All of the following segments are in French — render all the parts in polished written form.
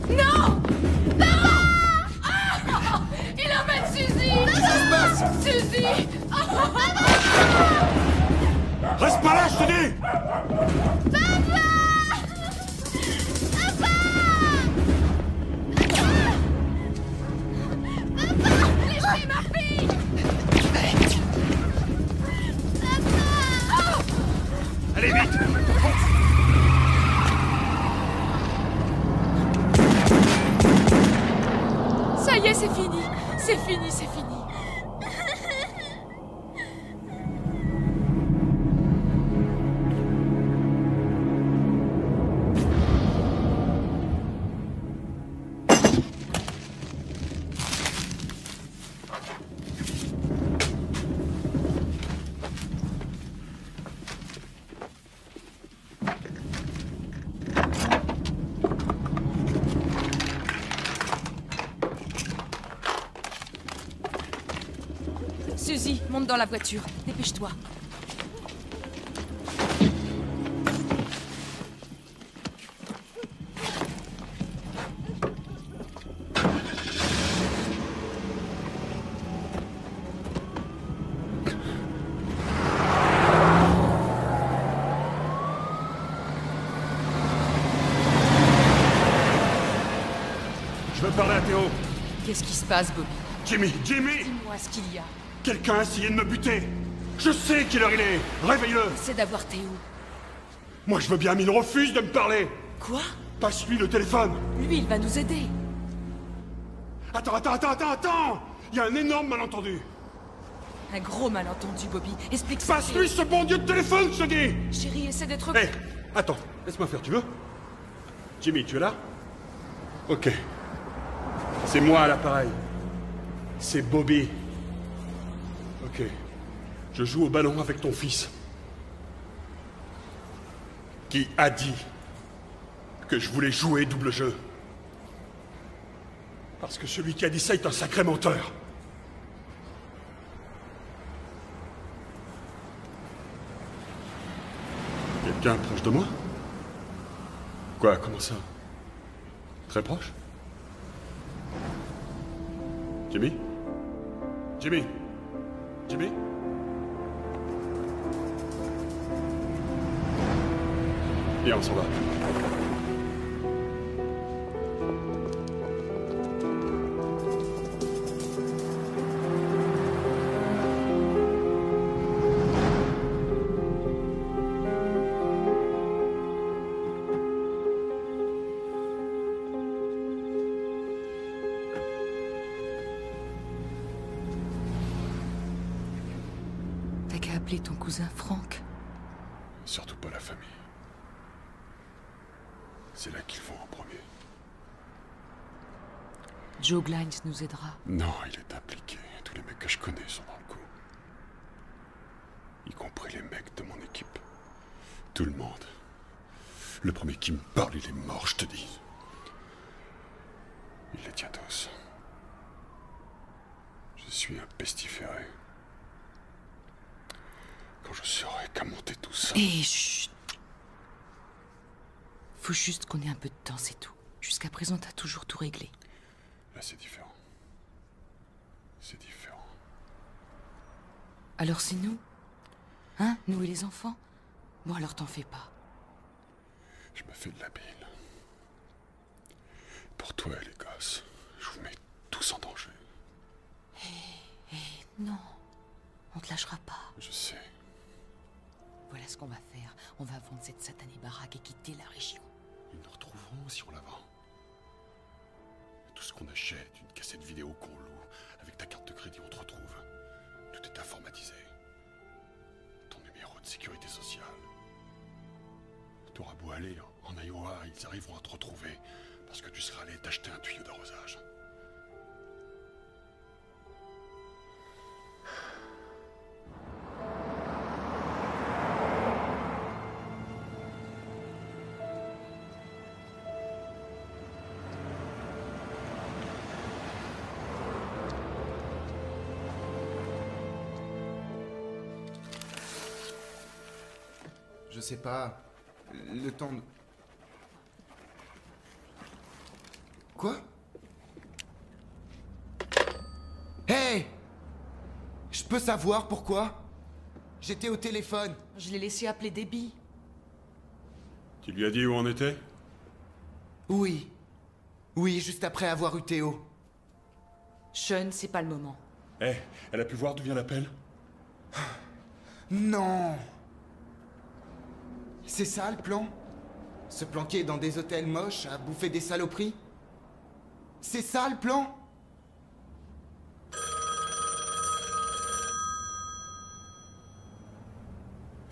Non! Non! Ah! Il emmène Suzy! Qu'est-ce qui se passe? Suzy! Reste pas là, je te dis! Laissez ma fille! Allez, vite! Ça y est, c'est fini! C'est fini, c'est fini! Suzy, monte dans la voiture. Dépêche-toi. Je veux parler à Théo. Qu'est-ce qui se passe, Bobby? Jimmy! Dis-moi ce qu'il y a. Quelqu'un a essayé de me buter! Je sais quelle heure il est! Réveille-le! C'est d'avoir Théo. Moi je veux bien, mais il refuse de me parler! Quoi? Passe-lui le téléphone! Lui, il va nous aider. Attends! Il y a un énorme malentendu! Un gros malentendu, Bobby. Explique ça. Passe-lui ce bon Dieu de téléphone, je te dis! Chérie, essaie d'être... Hé! Attends, laisse-moi faire, tu veux? Jimmy, tu es là? Ok. C'est moi à l'appareil. C'est Bobby. Ok. Je joue au ballon avec ton fils. Qui a dit que je voulais jouer double jeu? Parce que celui qui a dit ça est un sacré menteur. Quelqu'un proche de moi? Quoi, comment ça? Très proche? Jimmy? Jimmy? Jimmy? Viens, on s'en va. T'as qu'à appeler ton cousin Franck. Surtout pas la famille. C'est là qu'ils vont en premier. Joe Glines nous aidera. Non, il est impliqué. Tous les mecs que je connais sont dans le coup. Y compris les mecs de mon équipe. Tout le monde. Le premier qui me parle, il est mort, je te dis. Il les tient tous. Je suis un pestiféré. Quand je saurai qu'à monter tout ça... Et chut. Faut juste qu'on ait un peu de temps, c'est tout. Jusqu'à présent, t'as toujours tout réglé. Là, c'est différent. C'est différent. Alors c'est nous? Hein? Nous et les enfants? Bon, alors t'en fais pas. Je me fais de la bile. Pour toi et les gosses, je vous mets tous en danger. Non. On te lâchera pas. Je sais. Voilà ce qu'on va faire. On va vendre cette satanée baraque et quitter la région. Ils nous retrouveront si on la vend. Tout ce qu'on achète, une cassette vidéo qu'on loue, avec ta carte de crédit, on te retrouve. Tout est informatisé. Ton numéro de sécurité sociale. T'auras beau aller en Iowa, ils arriveront à te retrouver parce que tu seras allé t'acheter un tuyau d'arrosage. Je sais pas. Le temps de... Quoi? Hey! Je peux savoir pourquoi? J'étais au téléphone. Je l'ai laissé appeler Debbie. Tu lui as dit où on était? Oui. Oui, juste après avoir eu Théo. Sean, c'est pas le moment. Eh, elle a pu voir d'où vient l'appel? Non! C'est ça le plan? Se planquer dans des hôtels moches à bouffer des saloperies? C'est ça le plan?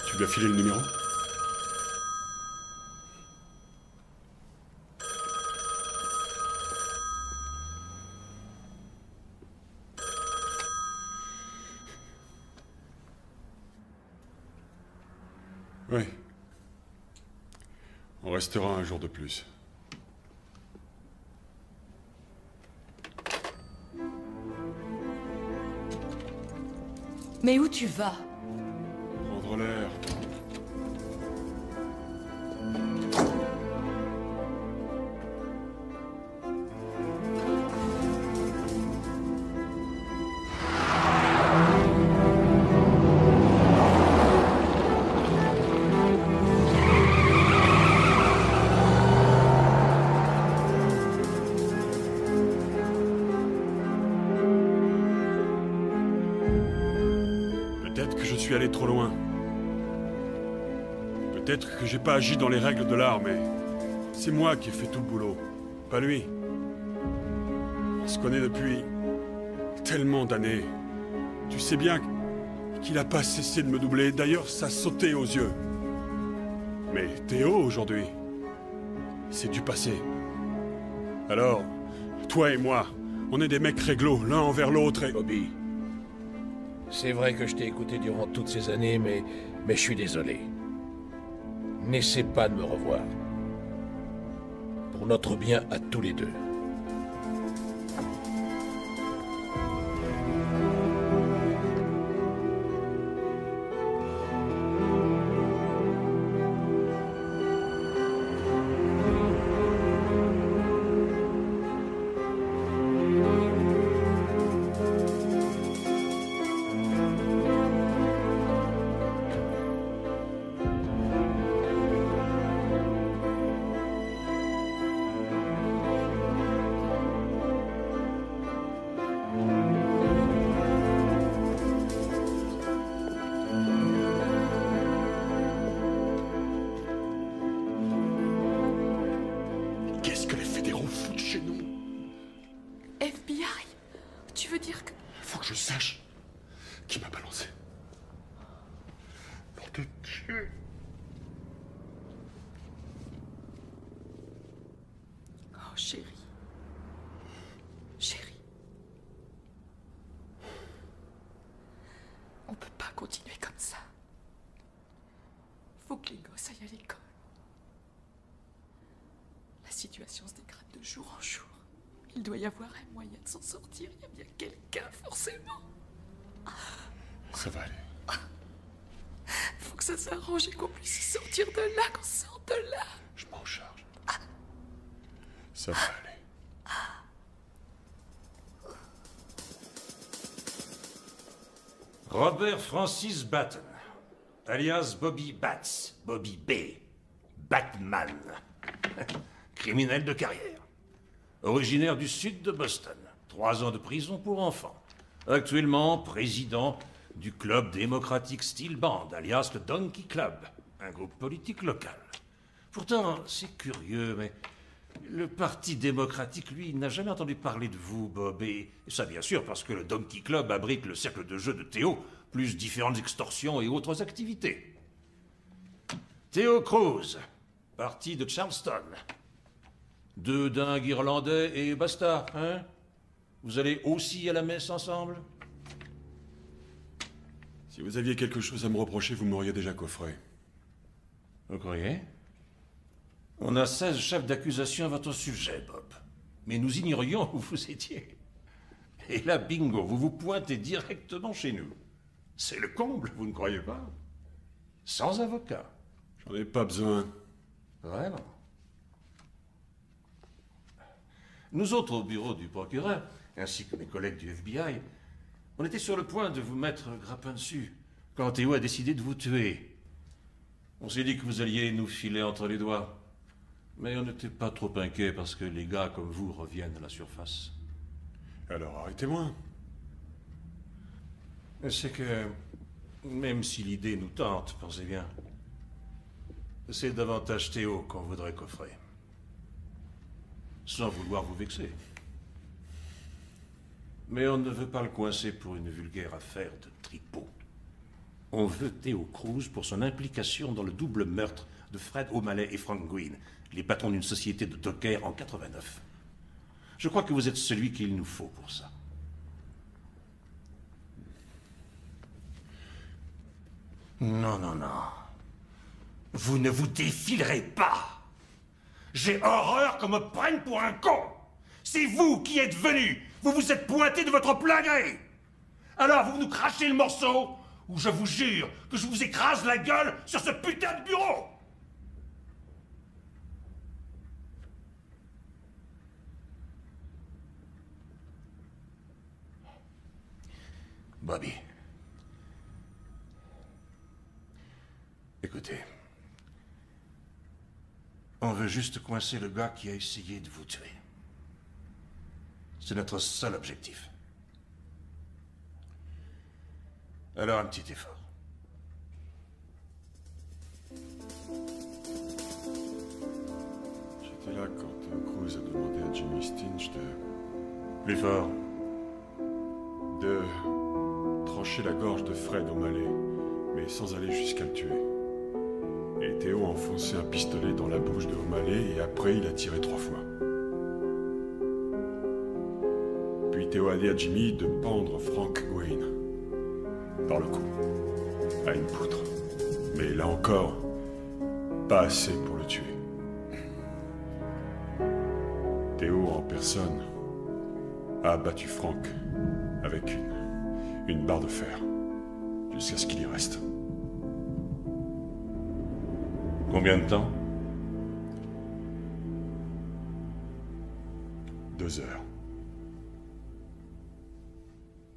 Tu lui as filé le numéro? Oui. On restera un jour de plus. Mais où tu vas? Prendre l'air. Peut-être que je suis allé trop loin. Peut-être que j'ai pas agi dans les règles de l'art, mais c'est moi qui ai fait tout le boulot, pas lui. On se connaît depuis tellement d'années. Tu sais bien qu'il a pas cessé de me doubler. D'ailleurs, ça sautait aux yeux. Mais Théo, aujourd'hui, c'est du passé. Alors, toi et moi, on est des mecs réglo, l'un envers l'autre et... Bobby, c'est vrai que je t'ai écouté durant toutes ces années, mais je suis désolé. N'essaie pas de me revoir. Pour notre bien à tous les deux. Qu'est-ce que les fédéraux foutent chez nous? FBI? Tu veux dire que... Faut que je sache qui m'a balancé. Nom de Dieu. Oh, chérie. Chérie. On peut pas continuer comme ça. Faut que les gosses aillent à l'école. La situation se dégrade de jour en jour. Il doit y avoir un moyen de s'en sortir. Il y a bien quelqu'un, forcément. Ça va aller. Faut que ça s'arrange et qu'on puisse sortir de là, qu'on sorte de là. Je m'en charge. Ça va aller. Robert Francis Batten, alias Bobby Batts, Bobby B. Batman. Criminel de carrière. Originaire du sud de Boston. 3 ans de prison pour enfants. Actuellement président du Club démocratique Steel Band, alias le Donkey Club, un groupe politique local. Pourtant, c'est curieux, mais le Parti démocratique, lui, n'a jamais entendu parler de vous, Bob. Et ça, bien sûr, parce que le Donkey Club abrite le cercle de jeu de Théo, plus différentes extorsions et autres activités. Théo Cruz, parti de Charleston. 2 dingues irlandais et basta, hein? Vous allez aussi à la messe ensemble? Si vous aviez quelque chose à me reprocher, vous m'auriez déjà coffré. Vous croyez? On a 16 chefs d'accusation à votre sujet, Bob. Mais nous ignorions où vous étiez. Et là, bingo, vous vous pointez directement chez nous. C'est le comble, vous ne croyez pas? Sans avocat. J'en ai pas besoin. Vraiment? Nous autres, au bureau du procureur, ainsi que mes collègues du FBI, on était sur le point de vous mettre grappin dessus quand Théo a décidé de vous tuer. On s'est dit que vous alliez nous filer entre les doigts. Mais on n'était pas trop inquiets parce que les gars comme vous reviennent à la surface. Alors arrêtez-moi. C'est que, même si l'idée nous tente, pensez bien, c'est davantage Théo qu'on voudrait coffrer. Sans vouloir vous vexer. Mais on ne veut pas le coincer pour une vulgaire affaire de tripot. On veut Théo Cruz pour son implication dans le double meurtre de Fred O'Malley et Frank Green, les patrons d'une société de dockers en 89. Je crois que vous êtes celui qu'il nous faut pour ça. Non, non, non. Vous ne vous défilerez pas. J'ai horreur qu'on me prenne pour un con. C'est vous qui êtes venu. Vous vous êtes pointé de votre plein gré. Alors vous nous crachez le morceau, ou je vous jure que je vous écrase la gueule sur ce putain de bureau. Bobby. Écoutez. On veut juste coincer le gars qui a essayé de vous tuer. C'est notre seul objectif. Alors un petit effort. J'étais là quand Cruz a demandé à Jimmy Stinch Plus fort. de trancher la gorge de Fred O'Malley, mais sans aller jusqu'à le tuer. Et Théo a enfoncé un pistolet dans la bouche de O'Malley et après il a tiré 3 fois. Puis Théo a dit à Jimmy de pendre Frank Green dans le cou, à une poutre. Mais là encore, pas assez pour le tuer. Théo en personne a abattu Frank avec une barre de fer, jusqu'à ce qu'il y reste. Combien de temps? 2 heures.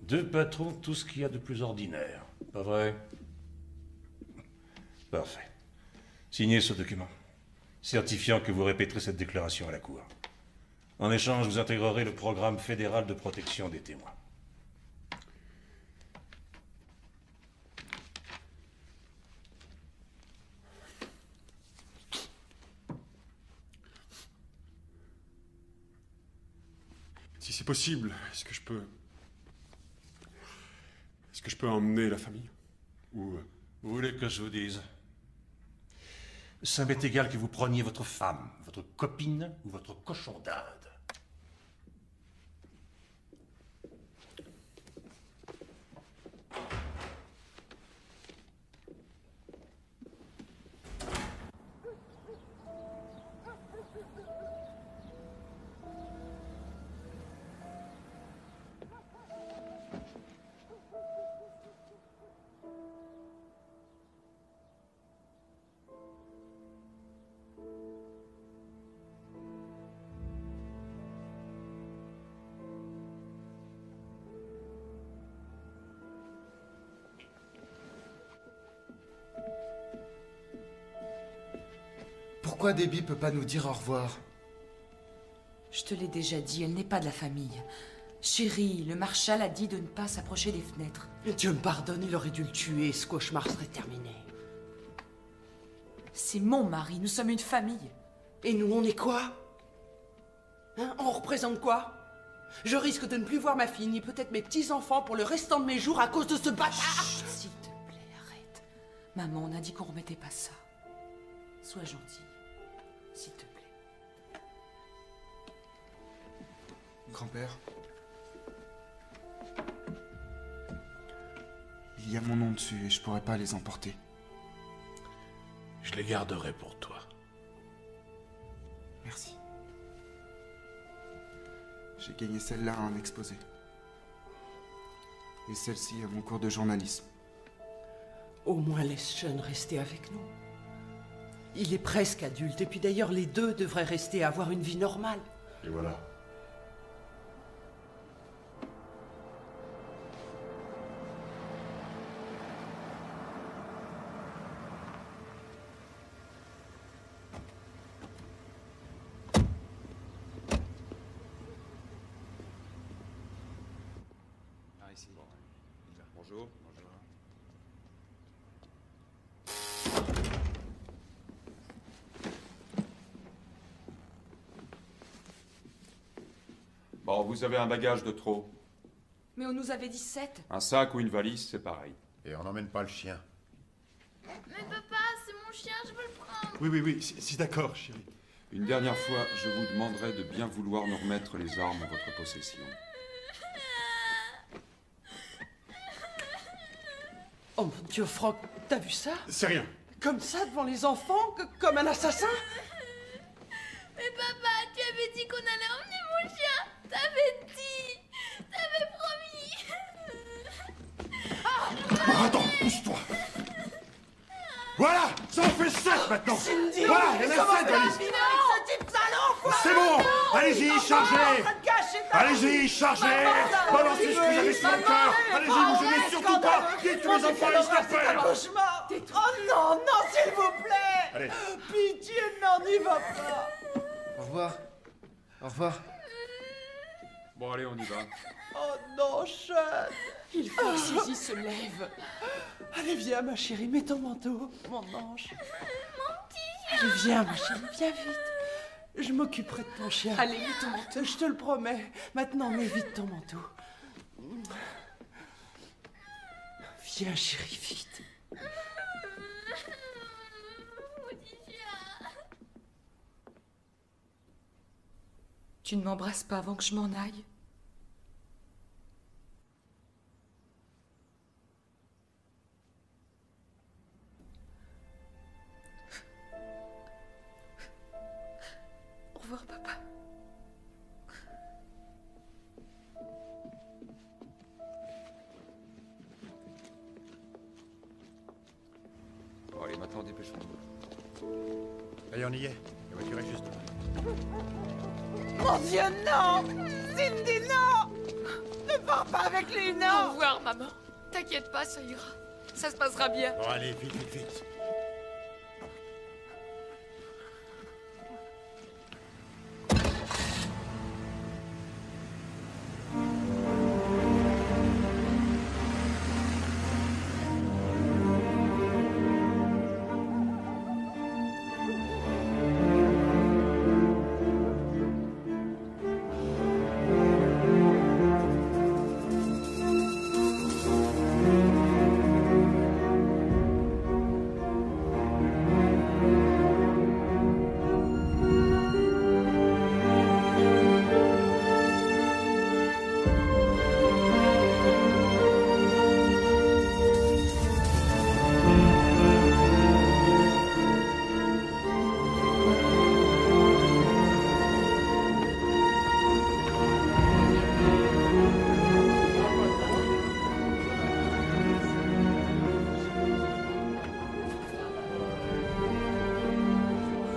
2 patrons, tout ce qu'il y a de plus ordinaire. Pas vrai? Parfait. Signez ce document, certifiant que vous répéterez cette déclaration à la Cour. En échange, vous intégrerez le programme fédéral de protection des témoins. Si c'est possible, est-ce que je peux emmener la famille? Ou... Vous voulez que je vous dise? Ça m'est égal que vous preniez votre femme, votre copine ou votre cochon d'Inde. Pourquoi Debbie peut pas nous dire au revoir? Je te l'ai déjà dit, elle n'est pas de la famille. Chérie, le marshal a dit de ne pas s'approcher des fenêtres. Dieu me pardonne, il aurait dû le tuer, ce cauchemar serait terminé. C'est mon mari, nous sommes une famille. Et nous, on est quoi? Hein? On représente quoi? Je risque de ne plus voir ma fille, ni peut-être mes petits-enfants pour le restant de mes jours à cause de ce bâtard. Chut, s'il te plaît, arrête. Maman, on a dit qu'on remettait pas ça. Sois gentil, s'il te plaît. Grand-père, il y a mon nom dessus et je pourrais pas les emporter. Je les garderai pour toi. Merci. J'ai gagné celle-là à un exposé. Et celle-ci à mon cours de journalisme. Au moins laisse Sean rester avec nous. Il est presque adulte, et puis d'ailleurs les deux devraient rester à avoir une vie normale. Et voilà. ici. Bonjour. Bonjour. Bon, vous avez un bagage de trop. Mais on nous avait dit 7. Un sac ou une valise, c'est pareil. Et on n'emmène pas le chien. Mais papa, c'est mon chien, je veux le prendre. Oui, si d'accord, chérie. Une dernière fois, je vous demanderai de bien vouloir nous remettre les armes en votre possession. Oh mon Dieu, Franck, t'as vu ça? C'est rien. Comme ça, devant les enfants? Comme un assassin? Mais papa, tu avais dit qu'on allait emmener mon chien. T'avais dit. T'avais promis. Attends, pousse-toi. Voilà, ça en fait 7 maintenant. Cindy, voilà, il y en a 7, Alice. C'est bon, allez-y, chargez. Allez-y, chargez. Balancez ce que vous avez sur le cœur. Allez-y, vous gênez surtout pas. Dites que les enfants, ils se faire. Cauchemar. Oh non, s'il vous plaît. Allez. Pitié, non, n'y va pas. Au revoir. Au revoir. Bon, allez, on y va. Oh non, Sean. Il faut que Suzy se lève. Allez, viens, ma chérie, mets ton manteau, mon ange. Mon petit chien. Allez, viens, ma chérie, viens vite. Je m'occuperai de ton chien. Allez, mets ton manteau. Je te le promets. Maintenant, mets vite ton manteau. Viens, chérie, vite. Mon petit chien. Tu ne m'embrasses pas avant que je m'en aille? Au revoir, papa. Bon, allez, maintenant, dépêchons-nous. Allez, on y est. La voiture est juste devant. Mon Dieu, non! Cindy, non! Ne pars pas avec lui, Au non! revoir, maman. T'inquiète pas, ça ira. Ça se passera bien. Bon, allez, vite.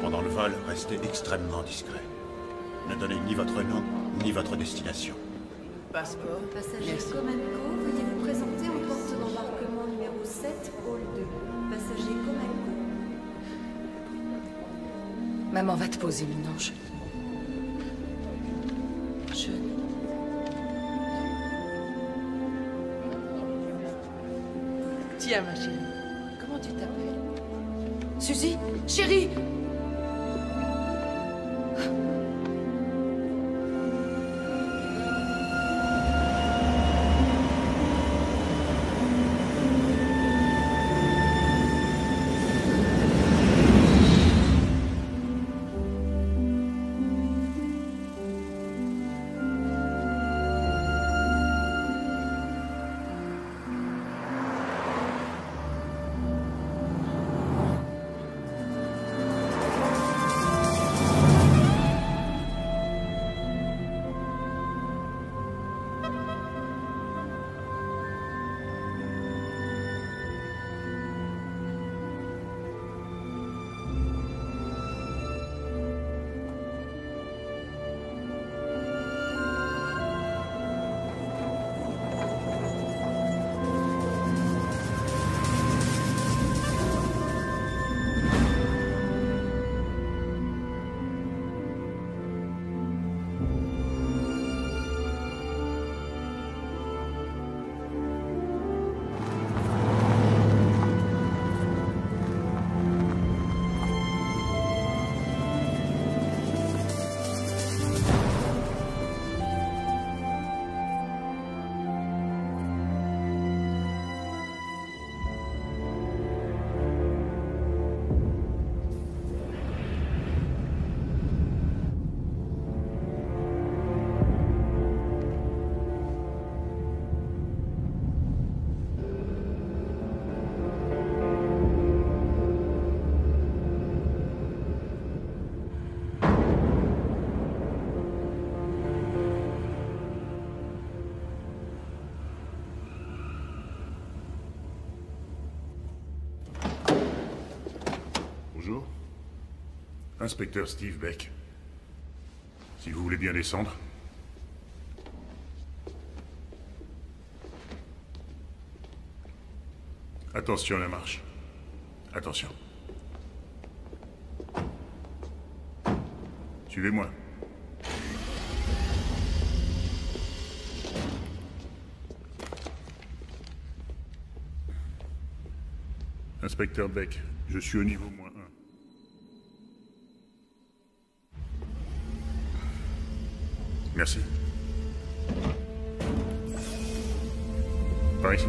Pendant le vol, restez extrêmement discret. Ne donnez ni votre nom, ni votre destination. Passeport. Passager Merci. Comalco, veuillez vous présenter en porte d'embarquement numéro 7, hall 2. Passager Comalco. Maman va te poser, mon ange. Tiens, ma chérie. Comment tu t'appelles? Suzy, chérie. Inspecteur Steve Beck. Si vous voulez bien descendre. Attention à la marche. Attention. Suivez-moi. Inspecteur Beck, je suis au niveau -1. Merci. Par ici.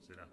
C'est là.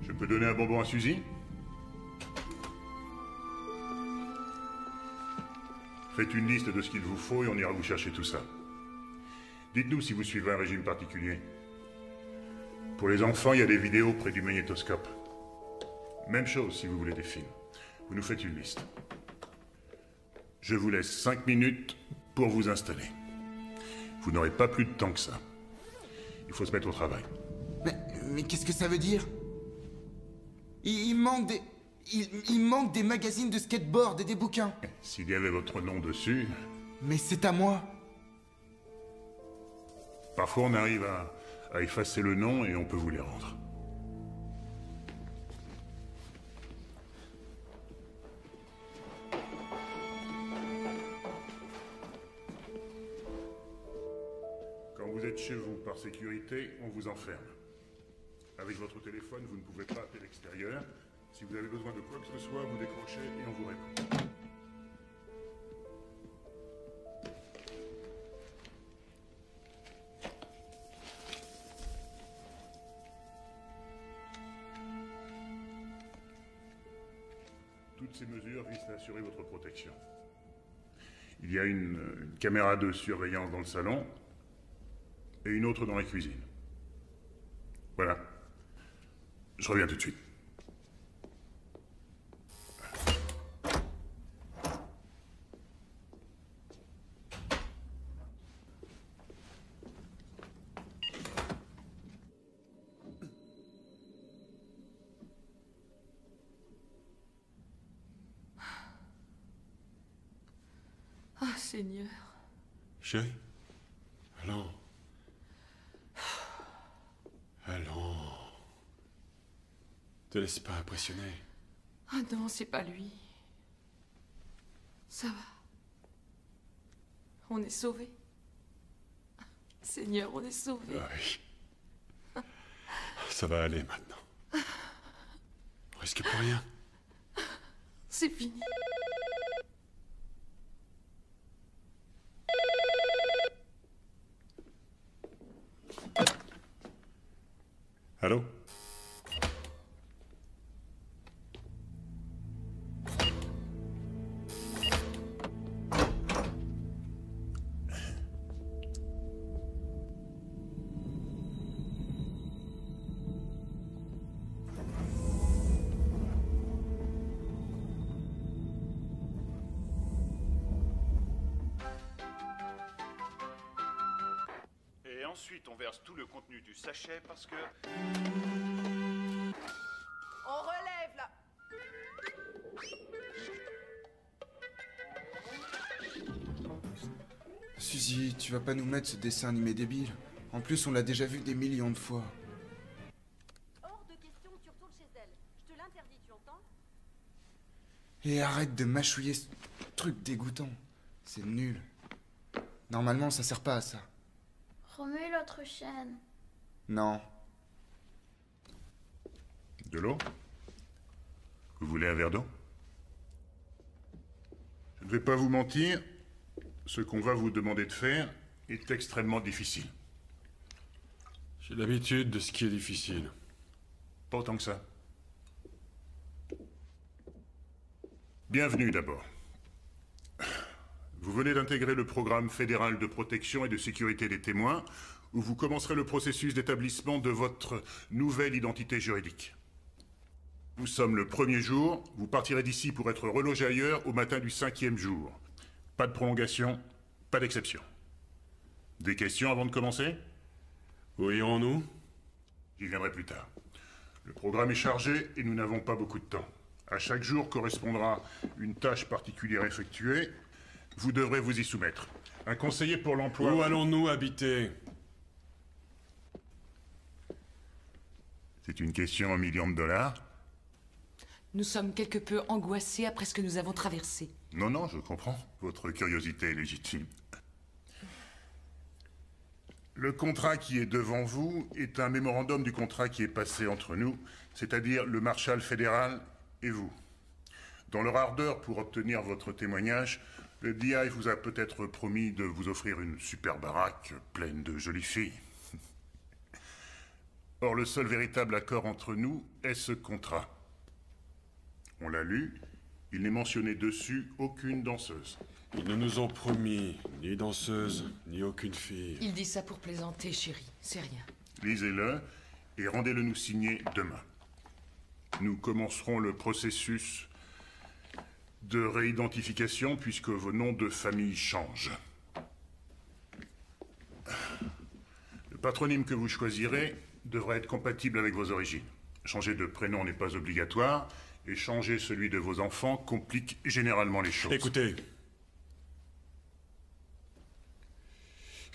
Je peux donner un bonbon à Suzy? Faites une liste de ce qu'il vous faut et on ira vous chercher tout ça. Dites-nous si vous suivez un régime particulier. Pour les enfants, il y a des vidéos près du magnétoscope. Même chose si vous voulez des films. Vous nous faites une liste. Je vous laisse 5 minutes pour vous installer. Vous n'aurez pas plus de temps que ça. Il faut se mettre au travail. Mais qu'est-ce que ça veut dire? Il manque des... Il manque des magazines de skateboard et des bouquins. S'il y avait votre nom dessus... Mais c'est à moi. Parfois on arrive à effacer le nom et on peut vous les rendre. Quand vous êtes chez vous par sécurité, on vous enferme. Avec votre téléphone, vous ne pouvez pas appeler l'extérieur. Si vous avez besoin de quoi que ce soit, vous décrochez et on vous répond. Toutes ces mesures visent à assurer votre protection. Il y a une caméra de surveillance dans le salon et une autre dans la cuisine. Voilà. Je reviens tout de suite. Ah, Seigneur. Chérie? Allons. Allons. Te laisse pas impressionner. Ah non, c'est pas lui. Ça va. On est sauvés. Seigneur, on est sauvés. Ah oui. Ça va aller maintenant. On risque plus rien. C'est fini. Allô? Et ensuite, on verse tout le contenu du sachet parce que... On relève là. Suzy, tu vas pas nous mettre ce dessin animé débile. En plus, on l'a déjà vu des millions de fois. Hors de question que tu retournes chez elle. Je te l'interdis, tu entends? Et arrête de mâchouiller ce truc dégoûtant. C'est nul. Normalement, ça sert pas à ça. Remets l'autre chaîne. Non. De l'eau? Vous voulez un verre d'eau? Je ne vais pas vous mentir, ce qu'on va vous demander de faire est extrêmement difficile. J'ai l'habitude de ce qui est difficile. Pas autant que ça. Bienvenue d'abord. Vous venez d'intégrer le programme fédéral de protection et de sécurité des témoins, où vous commencerez le processus d'établissement de votre nouvelle identité juridique. Nous sommes le 1er jour, vous partirez d'ici pour être relogé ailleurs au matin du 5e jour. Pas de prolongation, pas d'exception. Des questions avant de commencer? Où irons-nous? J'y viendrai plus tard. Le programme est chargé et nous n'avons pas beaucoup de temps. À chaque jour correspondra une tâche particulière effectuée. Vous devrez vous y soumettre. Un conseiller pour l'emploi... Où allons-nous habiter? C'est une question à $1 million? Nous sommes quelque peu angoissés après ce que nous avons traversé. Non, non, je comprends. Votre curiosité est légitime. Le contrat qui est devant vous est un mémorandum du contrat qui est passé entre nous, c'est-à-dire le marshal fédéral et vous. Dans leur ardeur pour obtenir votre témoignage, le DI vous a peut-être promis de vous offrir une super baraque pleine de jolies filles. Or, le seul véritable accord entre nous est ce contrat. On l'a lu, il n'est mentionné dessus aucune danseuse. Ils ne nous ont promis ni danseuse, ni aucune fille. Il dit ça pour plaisanter, chérie. C'est rien. Lisez-le et rendez-le nous signer demain. Nous commencerons le processus de réidentification puisque vos noms de famille changent. Le patronyme que vous choisirez devra être compatible avec vos origines. Changer de prénom n'est pas obligatoire et changer celui de vos enfants complique généralement les choses. Écoutez,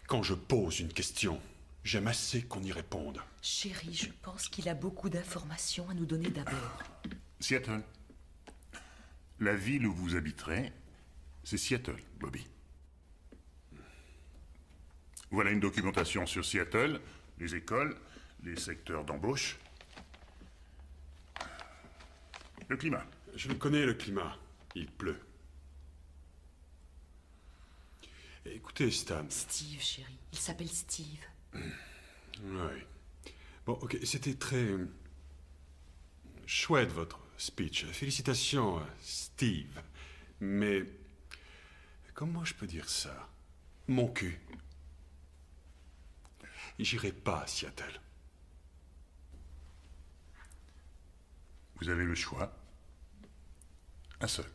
quand je pose une question, j'aime assez qu'on y réponde. Chérie, je pense qu'il a beaucoup d'informations à nous donner d'abord. Seattle. La ville où vous habiterez, c'est Seattle, Bobby. Voilà une documentation sur Seattle, les écoles, les secteurs d'embauche. Le climat. Je le connais, le climat. Il pleut. Écoutez, Stan. Steve, chérie. Il s'appelle Steve. Oui. Bon, ok, c'était très... chouette, votre speech. Félicitations, Steve. Mais... comment je peux dire ça? Mon cul. J'irai pas à Seattle. Vous avez le choix. Un seul.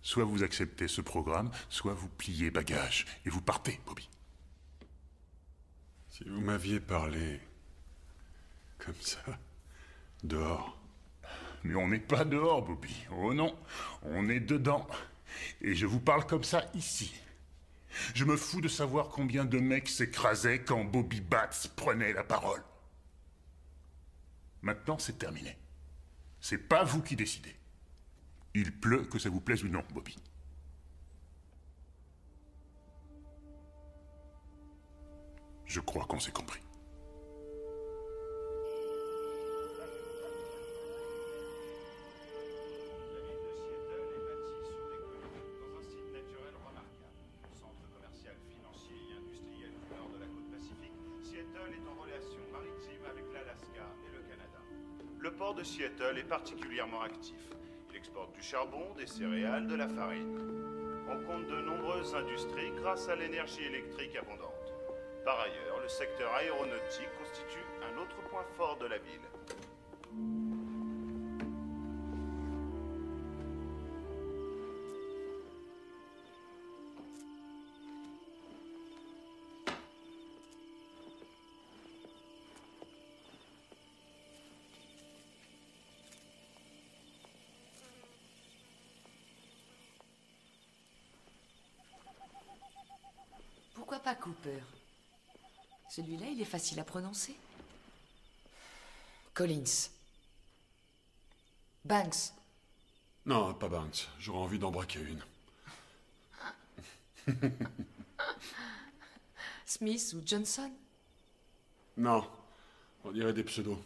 Soit vous acceptez ce programme, soit vous pliez bagages et vous partez, Bobby. Si vous m'aviez parlé comme ça, dehors. Mais on n'est pas dehors, Bobby. Oh non, on est dedans. Et je vous parle comme ça ici. Je me fous de savoir combien de mecs s'écrasaient quand Bobby Batts prenait la parole. Maintenant, c'est terminé. C'est pas vous qui décidez. Il pleut, que ça vous plaise ou non, Bobby. Je crois qu'on s'est compris. Le port de Seattle est particulièrement actif. Il exporte du charbon, des céréales, de la farine. On compte de nombreuses industries grâce à l'énergie électrique abondante. Par ailleurs, le secteur aéronautique constitue un autre point fort de la ville. Pourquoi pas Cooper? Celui-là, il est facile à prononcer. Collins. Banks. Non, pas Banks. J'aurais envie d'en braquer une. Smith ou Johnson? Non, on dirait des pseudos.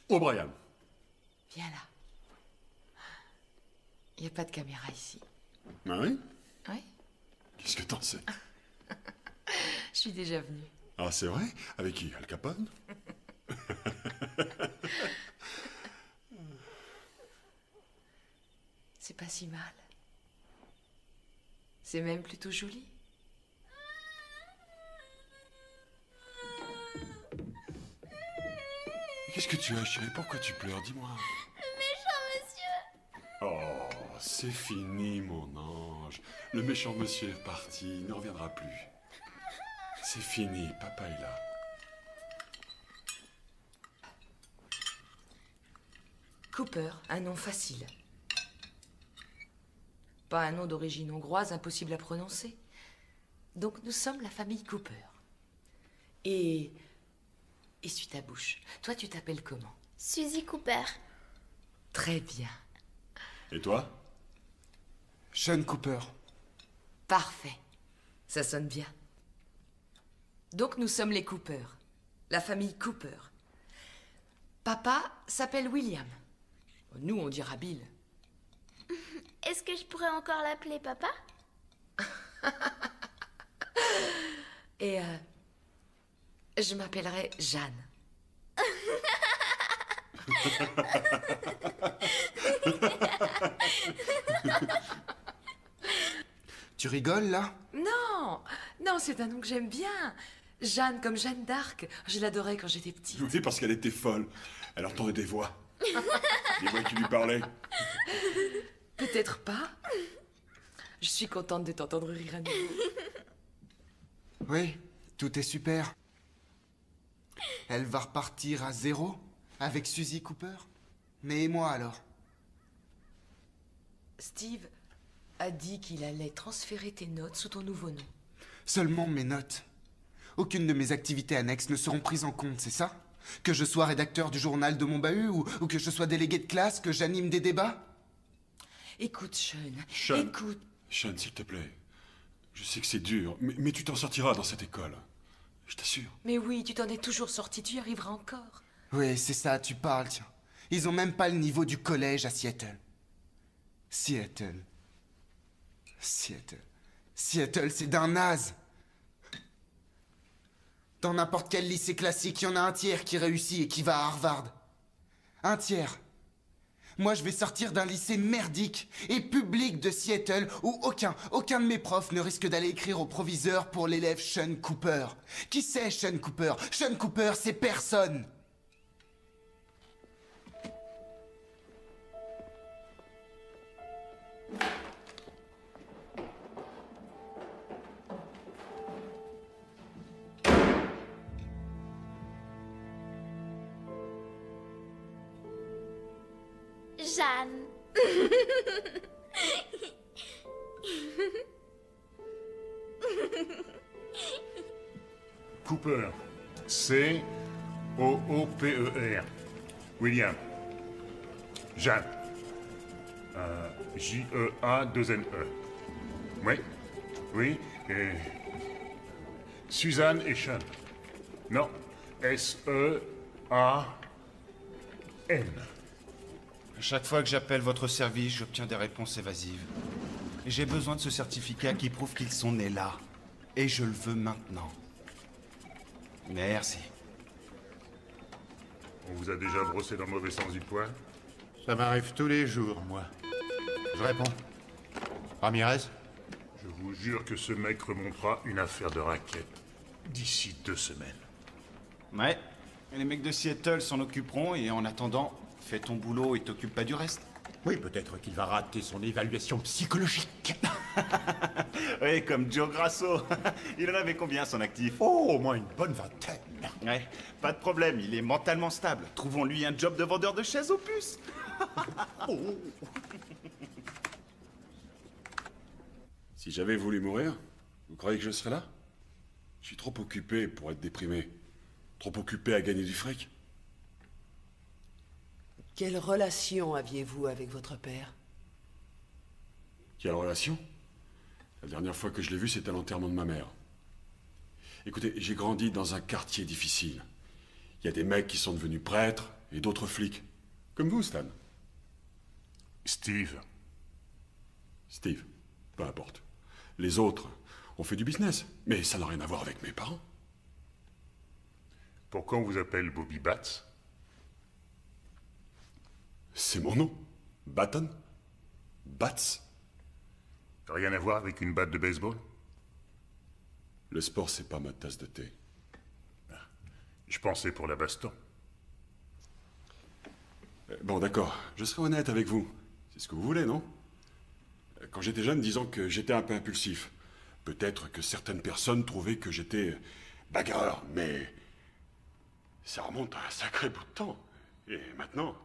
O'Brien. Viens là. Il n'y a pas de caméra ici. Ah oui? Oui. Qu'est-ce que t'en sais? Je suis déjà venue. Ah, c'est vrai? Avec qui? Al Capone? C'est pas si mal. C'est même plutôt joli. Qu'est-ce que tu as, chérie? Pourquoi tu pleures? Dis-moi. Le méchant monsieur. Oh, c'est fini, mon ange. Le méchant monsieur est parti, il ne reviendra plus. C'est fini, papa est là. Cooper, un nom facile. Pas un nom d'origine hongroise, impossible à prononcer. Donc nous sommes la famille Cooper. Et essuie ta bouche. Toi, tu t'appelles comment? Suzy Cooper. Très bien. Et toi? Sean Cooper. Parfait. Ça sonne bien. Donc nous sommes les Cooper. La famille Cooper. Papa s'appelle William. Nous, on dira Bill. Est-ce que je pourrais encore l'appeler papa? Et je m'appellerai Jeanne. Tu rigoles, là? Non, non, c'est un nom que j'aime bien. Jeanne comme Jeanne d'Arc. Je l'adorais quand j'étais petite. Oui, parce qu'elle était folle. Elle entendait des voix. Des voix qui lui parlaient. Peut-être pas. Je suis contente de t'entendre rire à nouveau. Oui, tout est super. Elle va repartir à zéro avec Suzy Cooper. Mais et moi alors? Steve a dit qu'il allait transférer tes notes sous ton nouveau nom. Seulement mes notes. Aucune de mes activités annexes ne seront prises en compte, c'est ça? Que je sois rédacteur du journal de mon bahut ou que je sois délégué de classe, que j'anime des débats? Écoute, Sean. Sean. Écoute. Sean, s'il te plaît. Je sais que c'est dur, mais tu t'en sortiras dans cette école. Je t'assure. Mais oui, tu t'en es toujours sorti, tu y arriveras encore. Oui, c'est ça, tu parles, tiens. Ils ont même pas le niveau du collège à Seattle. Seattle, c'est d'un naze. Dans n'importe quel lycée classique, il y en a un tiers qui réussit et qui va à Harvard. Un tiers. Moi, je vais sortir d'un lycée merdique et public de Seattle où aucun de mes profs ne risque d'aller écrire au proviseur pour l'élève Sean Cooper. Qui c'est Sean Cooper? Sean Cooper, c'est personne. Jeanne. Cooper. C-O-O-P-E-R. William. Jeanne. J-E-A-2-N-E. Oui. Oui. Et. Suzanne et Sean. Non. S-E-A-N. À chaque fois que j'appelle votre service, j'obtiens des réponses évasives. Et j'ai besoin de ce certificat qui prouve qu'ils sont nés là. Et je le veux maintenant. Merci. On vous a déjà brossé dans le mauvais sens du poil? Ça m'arrive tous les jours, moi. Je réponds. Ramirez? Je vous jure que ce mec remontera une affaire de raquette d'ici 2 semaines. Ouais. Et les mecs de Seattle s'en occuperont et en attendant, fais ton boulot et t'occupe pas du reste. Oui, peut-être qu'il va rater son évaluation psychologique. Oui, comme Joe Grasso. Il en avait combien, son actif? Oh, au moins une bonne vingtaine. Ouais, pas de problème, il est mentalement stable. Trouvons-lui un job de vendeur de chaises aux puces. Oh. Si j'avais voulu mourir, vous croyez que je serais là? Je suis trop occupé pour être déprimé. Trop occupé à gagner du fric. Quelle relation aviez-vous avec votre père? Quelle relation? La dernière fois que je l'ai vu, c'était à l'enterrement de ma mère. Écoutez, j'ai grandi dans un quartier difficile. Il y a des mecs qui sont devenus prêtres, Et d'autres flics. Comme vous, Stan. Steve. Steve. Peu importe. Les autres ont fait du business. Mais ça n'a rien à voir avec mes parents. Pourquoi on vous appelle Bobby Batts? C'est mon nom. Batten. Batts. Rien à voir avec une batte de baseball? Le sport, c'est pas ma tasse de thé. Je pensais pour la baston. Bon, d'accord. Je serai honnête avec vous. C'est ce que vous voulez, non? Quand j'étais jeune, disons que j'étais un peu impulsif. Peut-être que certaines personnes trouvaient que j'étais bagarreur, mais ça remonte à un sacré bout de temps. Et maintenant,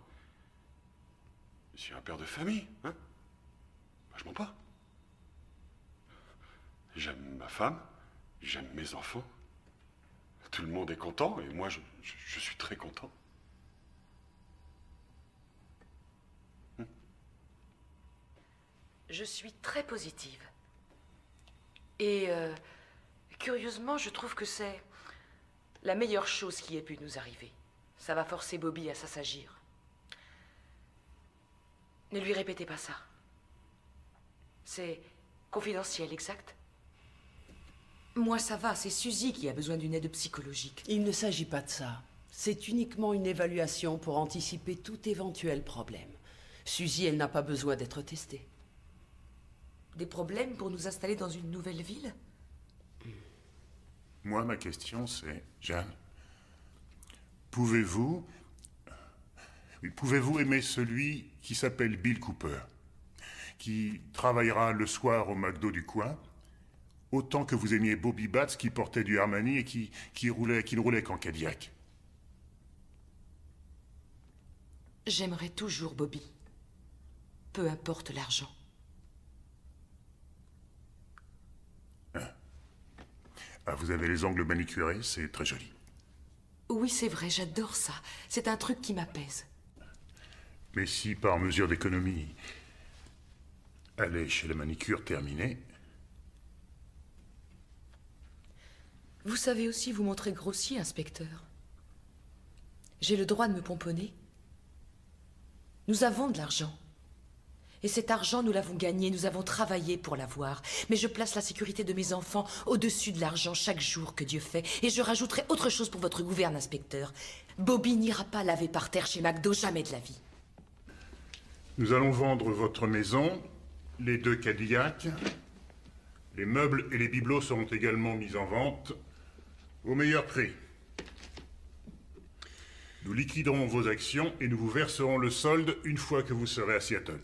je suis un père de famille, hein? Je mens pas. J'aime ma femme, j'aime mes enfants. Tout le monde est content, et moi, je suis très content. Je suis très positive. Et curieusement, je trouve que c'est la meilleure chose qui ait pu nous arriver. Ça va forcer Bobby à s'assagir. Ne lui répétez pas ça. C'est confidentiel, exact? Moi, ça va, c'est Suzy qui a besoin d'une aide psychologique. Il ne s'agit pas de ça. C'est uniquement une évaluation pour anticiper tout éventuel problème. Suzy, elle n'a pas besoin d'être testée. Des problèmes pour nous installer dans une nouvelle ville? Moi, ma question, c'est, Jeanne, pouvez-vous aimer celui qui s'appelle Bill Cooper, qui travaillera le soir au McDo du coin, autant que vous aimiez Bobby Batts qui portait du Armani et qui ne roulait qu'en Cadillac? J'aimerais toujours Bobby. Peu importe l'argent. Ah, vous avez les ongles manicurés, c'est très joli. Oui, c'est vrai, j'adore ça. C'est un truc qui m'apaise. Mais si, par mesure d'économie, aller chez la manicure terminée... Vous savez aussi vous montrer grossier, inspecteur. J'ai le droit de me pomponner. Nous avons de l'argent. Et cet argent, nous l'avons gagné, nous avons travaillé pour l'avoir. Mais je place la sécurité de mes enfants au-dessus de l'argent chaque jour que Dieu fait. Et je rajouterai autre chose pour votre gouverne, inspecteur. Bobby n'ira pas laver par terre chez McDo, jamais de la vie. Nous allons vendre votre maison, les 2 Cadillacs. Les meubles et les bibelots seront également mis en vente au meilleur prix. Nous liquiderons vos actions et nous vous verserons le solde une fois que vous serez à Seattle.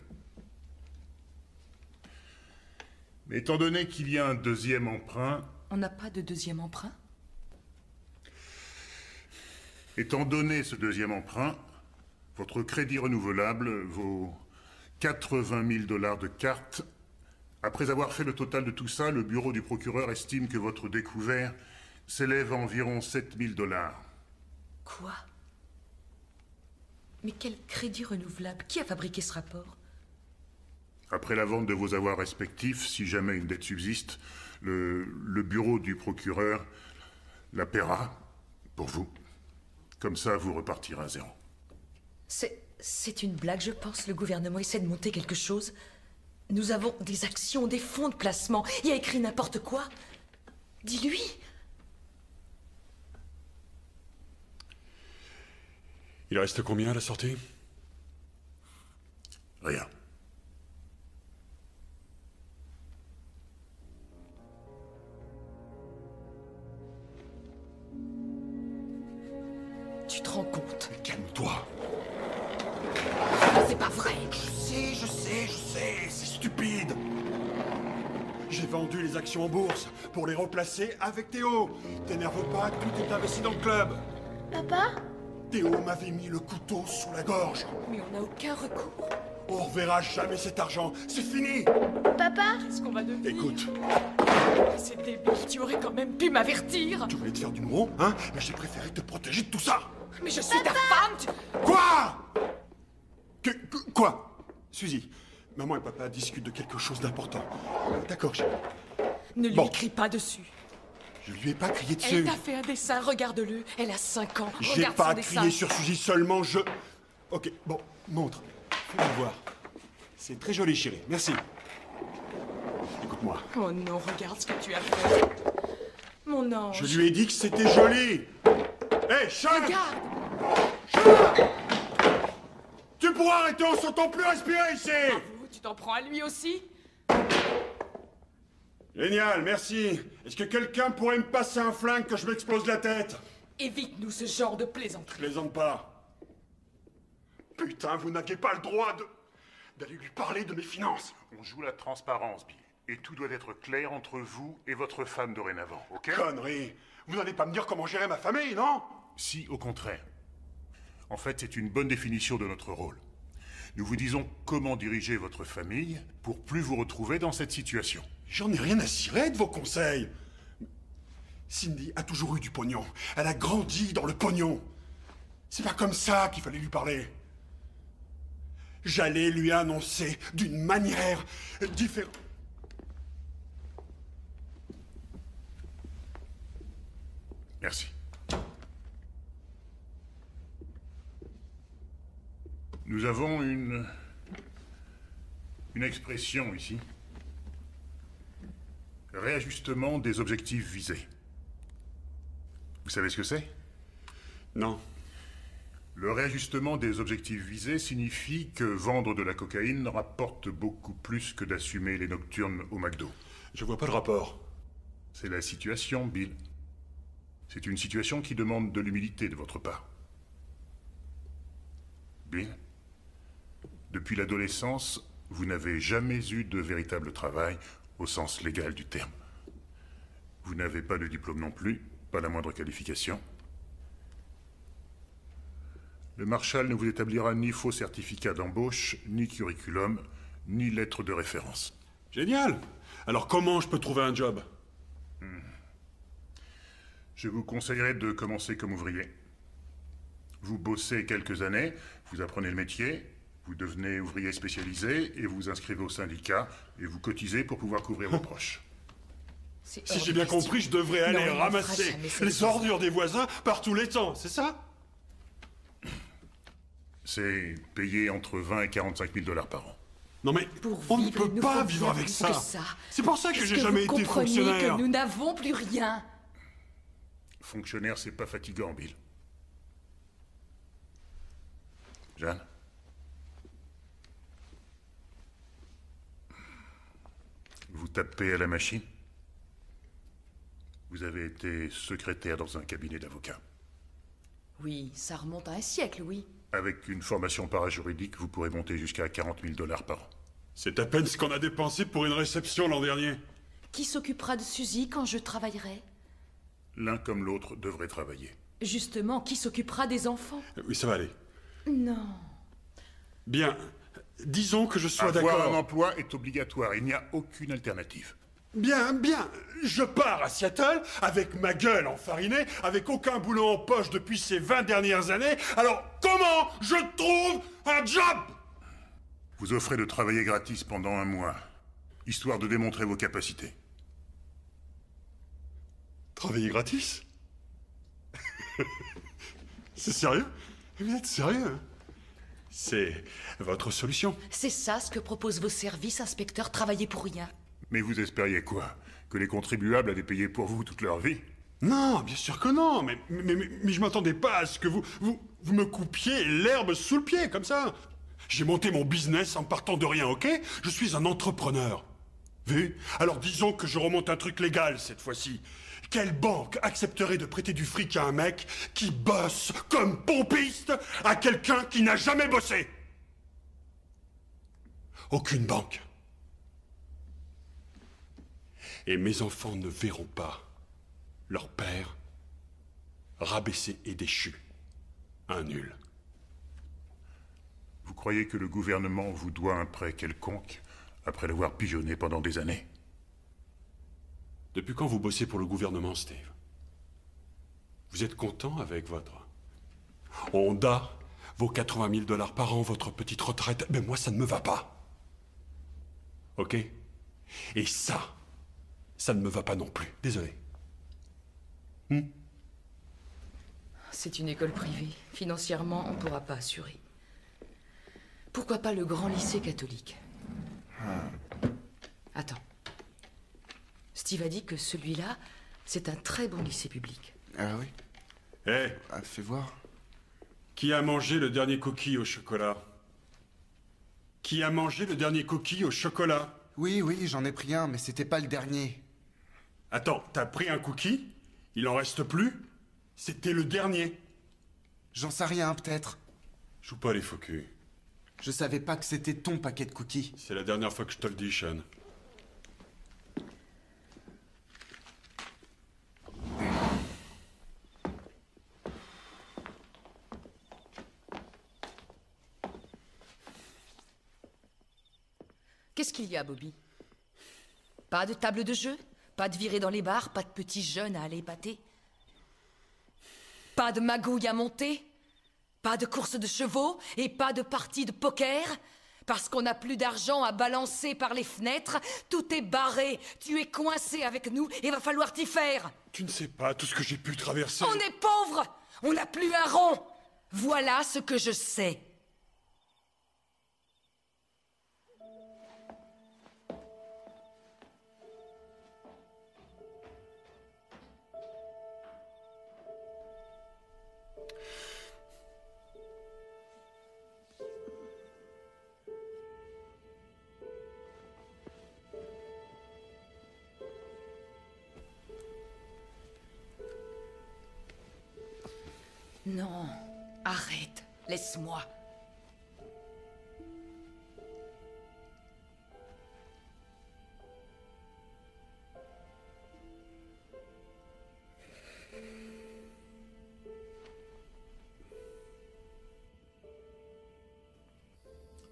Mais étant donné qu'il y a un deuxième emprunt... On n'a pas de deuxième emprunt? Étant donné ce deuxième emprunt, votre crédit renouvelable vaut 80 000 $ de cartes. Après avoir fait le total de tout ça, le bureau du procureur estime que votre découvert s'élève à environ 7 000 $. Quoi? Mais quel crédit renouvelable? Qui a fabriqué ce rapport? Après la vente de vos avoirs respectifs, si jamais une dette subsiste, le bureau du procureur la paiera pour vous. Comme ça, vous repartirez à zéro. C'est une blague, je pense. Le gouvernement essaie de monter quelque chose. Nous avons des actions, des fonds de placement. Il a écrit n'importe quoi. Dis-lui. Il reste combien à la sortie? Rien. Tu te rends compte? Calme-toi. C'est pas vrai. Je sais, c'est stupide. J'ai vendu les actions en bourse pour les replacer avec Théo. T'énerve pas, tout est investi dans le club. Papa? Théo m'avait mis le couteau sous la gorge. Mais on n'a aucun recours. On reverra jamais cet argent, c'est fini. Papa? Qu'est-ce qu'on va devenir? Écoute. C'est débile, tu aurais quand même pu m'avertir. Tu voulais te faire du mot, hein? Mais j'ai préféré te protéger de tout ça. Mais je suis ta femme. Quoi? Quoi? Suzy, maman et papa discutent de quelque chose d'important. D'accord, chérie. Ne lui écris pas dessus. Je lui ai pas crié dessus. Elle t'a fait un dessin, regarde-le. Elle a 5 ans. J'ai Regarde pas son dessin. crié sur Suzy, seulement je... Ok, bon, montre. Fais-moi voir. C'est très joli, chérie. Merci. Écoute-moi. Oh non, regarde ce que tu as fait. Mon ange. Je lui ai dit que c'était joli. Hé, Sean! Regarde! Sean! Tu pourras arrêter, on s'entend plus respirer ici! Bravo, tu t'en prends à lui aussi? Génial, merci. Est-ce que quelqu'un pourrait me passer un flingue que je m'explose la tête? Évite-nous ce genre de plaisanterie. Je plaisante pas. Putain, vous n'aviez pas le droit d'aller lui parler de mes finances. On joue la transparence, Bill. Et tout doit être clair entre vous et votre femme dorénavant, ok? Connerie. Vous n'allez pas me dire comment gérer ma famille, non? Si, au contraire. En fait, c'est une bonne définition de notre rôle. Nous vous disons comment diriger votre famille pour plus vous retrouver dans cette situation. J'en ai rien à cirer de vos conseils. Cindy a toujours eu du pognon. Elle a grandi dans le pognon. C'est pas comme ça qu'il fallait lui parler. J'allais lui annoncer d'une manière différente. Merci. Nous avons une expression ici. Réajustement des objectifs visés. Vous savez ce que c'est? Non. Le réajustement des objectifs visés signifie que vendre de la cocaïne rapporte beaucoup plus que d'assumer les nocturnes au McDo. Je vois pas le rapport. C'est la situation, Bill. C'est une situation qui demande de l'humilité de votre part. Bill, depuis l'adolescence, vous n'avez jamais eu de véritable travail au sens légal du terme. Vous n'avez pas de diplôme non plus, pas la moindre qualification. Le Marshal ne vous établira ni faux certificat d'embauche, ni curriculum, ni lettre de référence. Génial! Alors comment je peux trouver un job? Je vous conseillerais de commencer comme ouvrier. Vous bossez quelques années, vous apprenez le métier, vous devenez ouvrier spécialisé et vous vous inscrivez au syndicat et vous cotisez pour pouvoir couvrir vos proches. Si j'ai bien compris, je devrais aller ramasser les ordures des voisins par tous les temps, c'est ça? C'est payé entre 20 et 45 000 $ par an. Non mais on ne peut pas vivre avec ça. C'est pour ça que j'ai jamais été fonctionnaire. Que nous n'avons plus rien. Fonctionnaire, c'est pas fatigant, Bill. Jeanne? Vous tapez à la machine? Vous avez été secrétaire dans un cabinet d'avocats. Oui, ça remonte à un siècle, oui. Avec une formation parajuridique, vous pourrez monter jusqu'à 40 000 $ par an. C'est à peine ce qu'on a dépensé pour une réception l'an dernier. Qui s'occupera de Suzy quand je travaillerai? L'un comme l'autre devrait travailler. Justement, qui s'occupera des enfants? Oui, ça va aller. Non. Bien, disons que je sois d'accord. Avoir un emploi est obligatoire, il n'y a aucune alternative. Bien, je pars à Seattle avec ma gueule enfarinée, avec aucun boulot en poche depuis ces 20 dernières années. Alors, comment je trouve un job? Vous offrez de travailler gratis pendant 1 mois, histoire de démontrer vos capacités. Travailler gratis? C'est sérieux? Vous êtes sérieux, hein? C'est votre solution? C'est ça ce que proposent vos services, inspecteur, travailler pour rien. Mais vous espériez quoi? Que les contribuables allaient payer pour vous toute leur vie? Non, bien sûr que non, mais je m'attendais pas à ce que vous me coupiez l'herbe sous le pied, comme ça. J'ai monté mon business en partant de rien, ok? Je suis un entrepreneur. Vu? Alors disons que je remonte un truc légal cette fois-ci. Quelle banque accepterait de prêter du fric à un mec qui bosse comme pompiste à quelqu'un qui n'a jamais bossé? Aucune banque. Et mes enfants ne verront pas leur père rabaissé et déchu. Un nul. Vous croyez que le gouvernement vous doit un prêt quelconque après l'avoir pigeonné pendant des années? Depuis quand vous bossez pour le gouvernement, Steve? Vous êtes content avec votre Honda, vos 80 000 $ par an, votre petite retraite? Mais moi, ça ne me va pas. Ok? Et ça ne me va pas non plus. Désolé. C'est une école privée. Financièrement, on ne pourra pas assurer. Pourquoi pas le grand lycée catholique? Attends. Steve a dit que celui-là, c'est un très bon lycée public. Ah oui? Fais voir. Qui a mangé le dernier cookie au chocolat? Qui a mangé le dernier cookie au chocolat? Oui, j'en ai pris un, mais c'était pas le dernier. Attends, t'as pris un cookie? Il en reste plus? C'était le dernier. J'en sais rien, peut-être. Joue pas les faux culs. Je savais pas que c'était ton paquet de cookies. C'est la dernière fois que je te le dis, Sean. Qu'est-ce qu'il y a, Bobby? Pas de table de jeu? Pas de virée dans les bars? Pas de petits jeunes à aller épater? Pas de magouille à monter? Pas de course de chevaux? Et pas de partie de poker? Parce qu'on n'a plus d'argent à balancer par les fenêtres, tout est barré. Tu es coincé avec nous et va falloir t'y faire. Tu ne sais pas tout ce que j'ai pu traverser. On est pauvres! On n'a plus un rond! Voilà ce que je sais. Non, arrête, laisse-moi.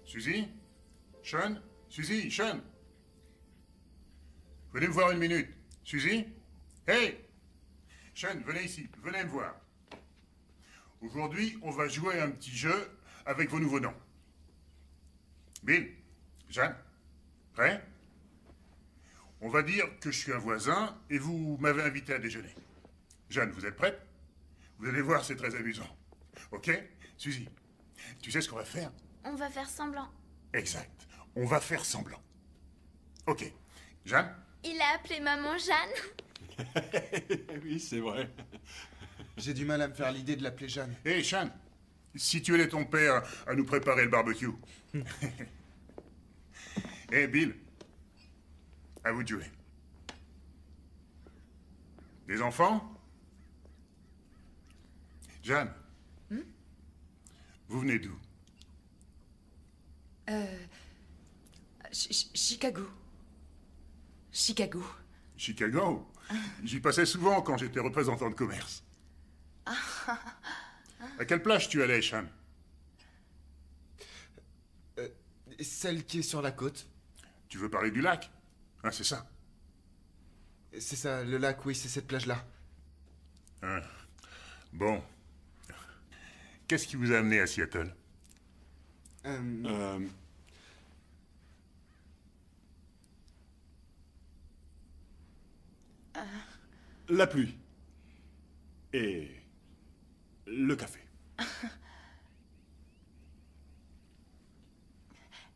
Suzy? Sean? Suzy, Sean? Venez me voir une minute. Suzy? Hey! Sean, venez ici, venez me voir. Aujourd'hui, on va jouer à un petit jeu avec vos nouveaux noms. Bill, Jeanne, prêt? On va dire que je suis un voisin et vous m'avez invité à déjeuner. Jeanne, vous êtes prête? Vous allez voir, c'est très amusant. Ok? Suzy, tu sais ce qu'on va faire? On va faire semblant. Exact. On va faire semblant. Ok. Jeanne? Il a appelé maman Jeanne. Oui, c'est vrai. J'ai du mal à me faire l'idée de l'appeler Jeanne. Hé, Sean, si tu aidais ton père à nous préparer le barbecue. Hé, Bill, à vous de jouer. Des enfants? Jeanne, vous venez d'où? Chicago. Chicago. Chicago? J'y passais souvent quand j'étais représentant de commerce. À quelle plage tu allais, Sean? Celle qui est sur la côte. Tu veux parler du lac? Ah, c'est ça. C'est ça, le lac, oui, c'est cette plage-là. Ah. Bon. Qu'est-ce qui vous a amené à Seattle? La pluie. Et le café.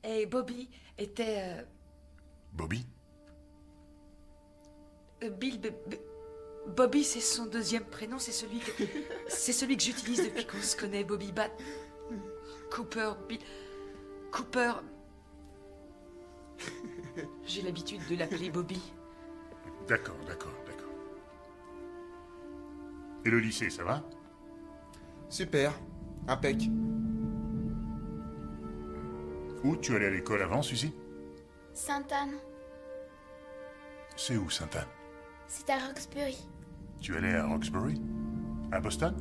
Et Bobby était... Bobby? Bobby, c'est son deuxième prénom, c'est celui que j'utilise depuis qu'on se connaît, Bobby Cooper, Cooper... J'ai l'habitude de l'appeler Bobby. D'accord. Et le lycée, ça va? Super. Impec. Où tu allais à l'école avant, Suzy? Sainte-Anne. C'est où, Sainte-Anne? C'est à Roxbury. Tu allais à Roxbury? À Boston?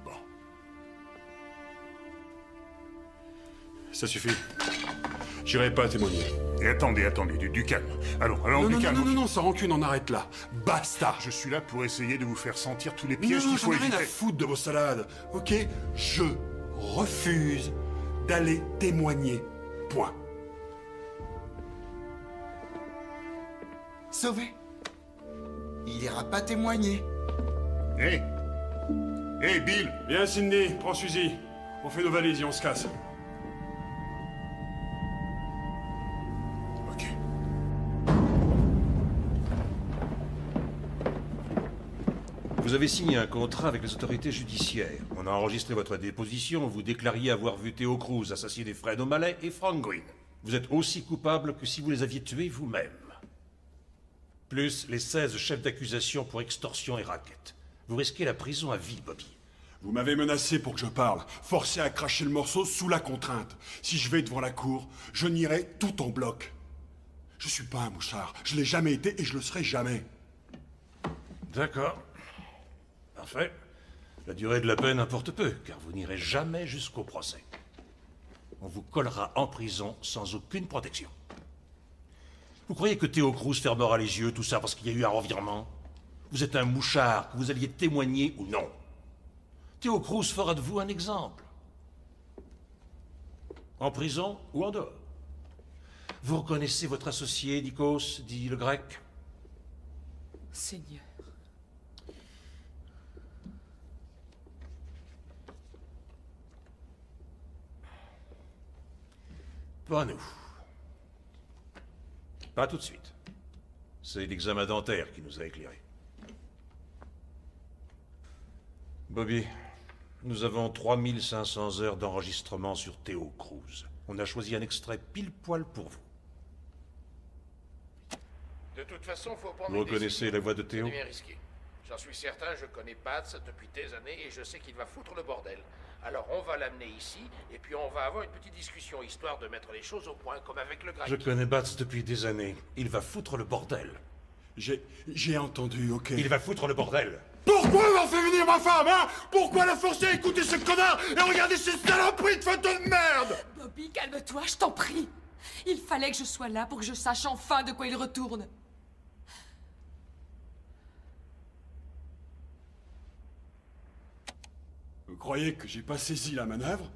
Bon. Ça suffit. J'irai pas témoigner. Et attendez, du calme. Allons, du calme. Non, sans rancune, on arrête là. Basta. Je suis là pour essayer de vous faire sentir tous les pièges qu'il faut j'en ai éviter. rien à foutre de vos salades, ok? Je refuse d'aller témoigner. Point. Sauvé. il ira pas témoigner. Hé Hé, Bill! Viens, Cindy, prends Suzy. On fait nos valises et on se casse. Ok. Vous avez signé un contrat avec les autorités judiciaires. On a enregistré votre déposition. Vous déclariez avoir vu Theo Cruz assassiner Fred O'Malley et Frank Green. Vous êtes aussi coupable que si vous les aviez tués vous-même. Plus les 16 chefs d'accusation pour extorsion et racket. Vous risquez la prison à vie, Bobby. Vous m'avez menacé pour que je parle, forcé à cracher le morceau sous la contrainte. Si je vais devant la cour, je nierai tout en bloc. Je suis pas un mouchard, je l'ai jamais été et je le serai jamais. D'accord. Parfait. La durée de la peine importe peu, car vous n'irez jamais jusqu'au procès. On vous collera en prison sans aucune protection. Vous croyez que Theo Cruz fermera les yeux, tout ça parce qu'il y a eu un revirement? Vous êtes un mouchard, que vous alliez témoigner ou non. Theo Cruz fera de vous un exemple. En prison ou en dehors. Vous reconnaissez votre associé, Nikos, dit le grec? Seigneur. Pas nous. Pas tout de suite. C'est l'examen dentaire qui nous a éclairés. Bobby, nous avons 3500 heures d'enregistrement sur Theo Cruz. On a choisi un extrait pile poil pour vous. De toute façon, faut prendre Vous reconnaissez la voix de Theo? C'est bien risqué. J'en suis certain, je connais Bats depuis des années et je sais qu'il va foutre le bordel. Alors on va l'amener ici et puis on va avoir une petite discussion histoire de mettre les choses au point comme avec le grec. Je connais Bats depuis des années. Il va foutre le bordel. J'ai entendu, ok. Il va foutre le bordel. Pourquoi avoir fait venir ma femme, hein? Pourquoi la forcer à écouter ce connard et regarder ces saloperies de photos de merde? Bobby, calme-toi, je t'en prie. Il fallait que je sois là pour que je sache enfin de quoi il retourne. Vous croyez que j'ai pas saisi la manœuvre?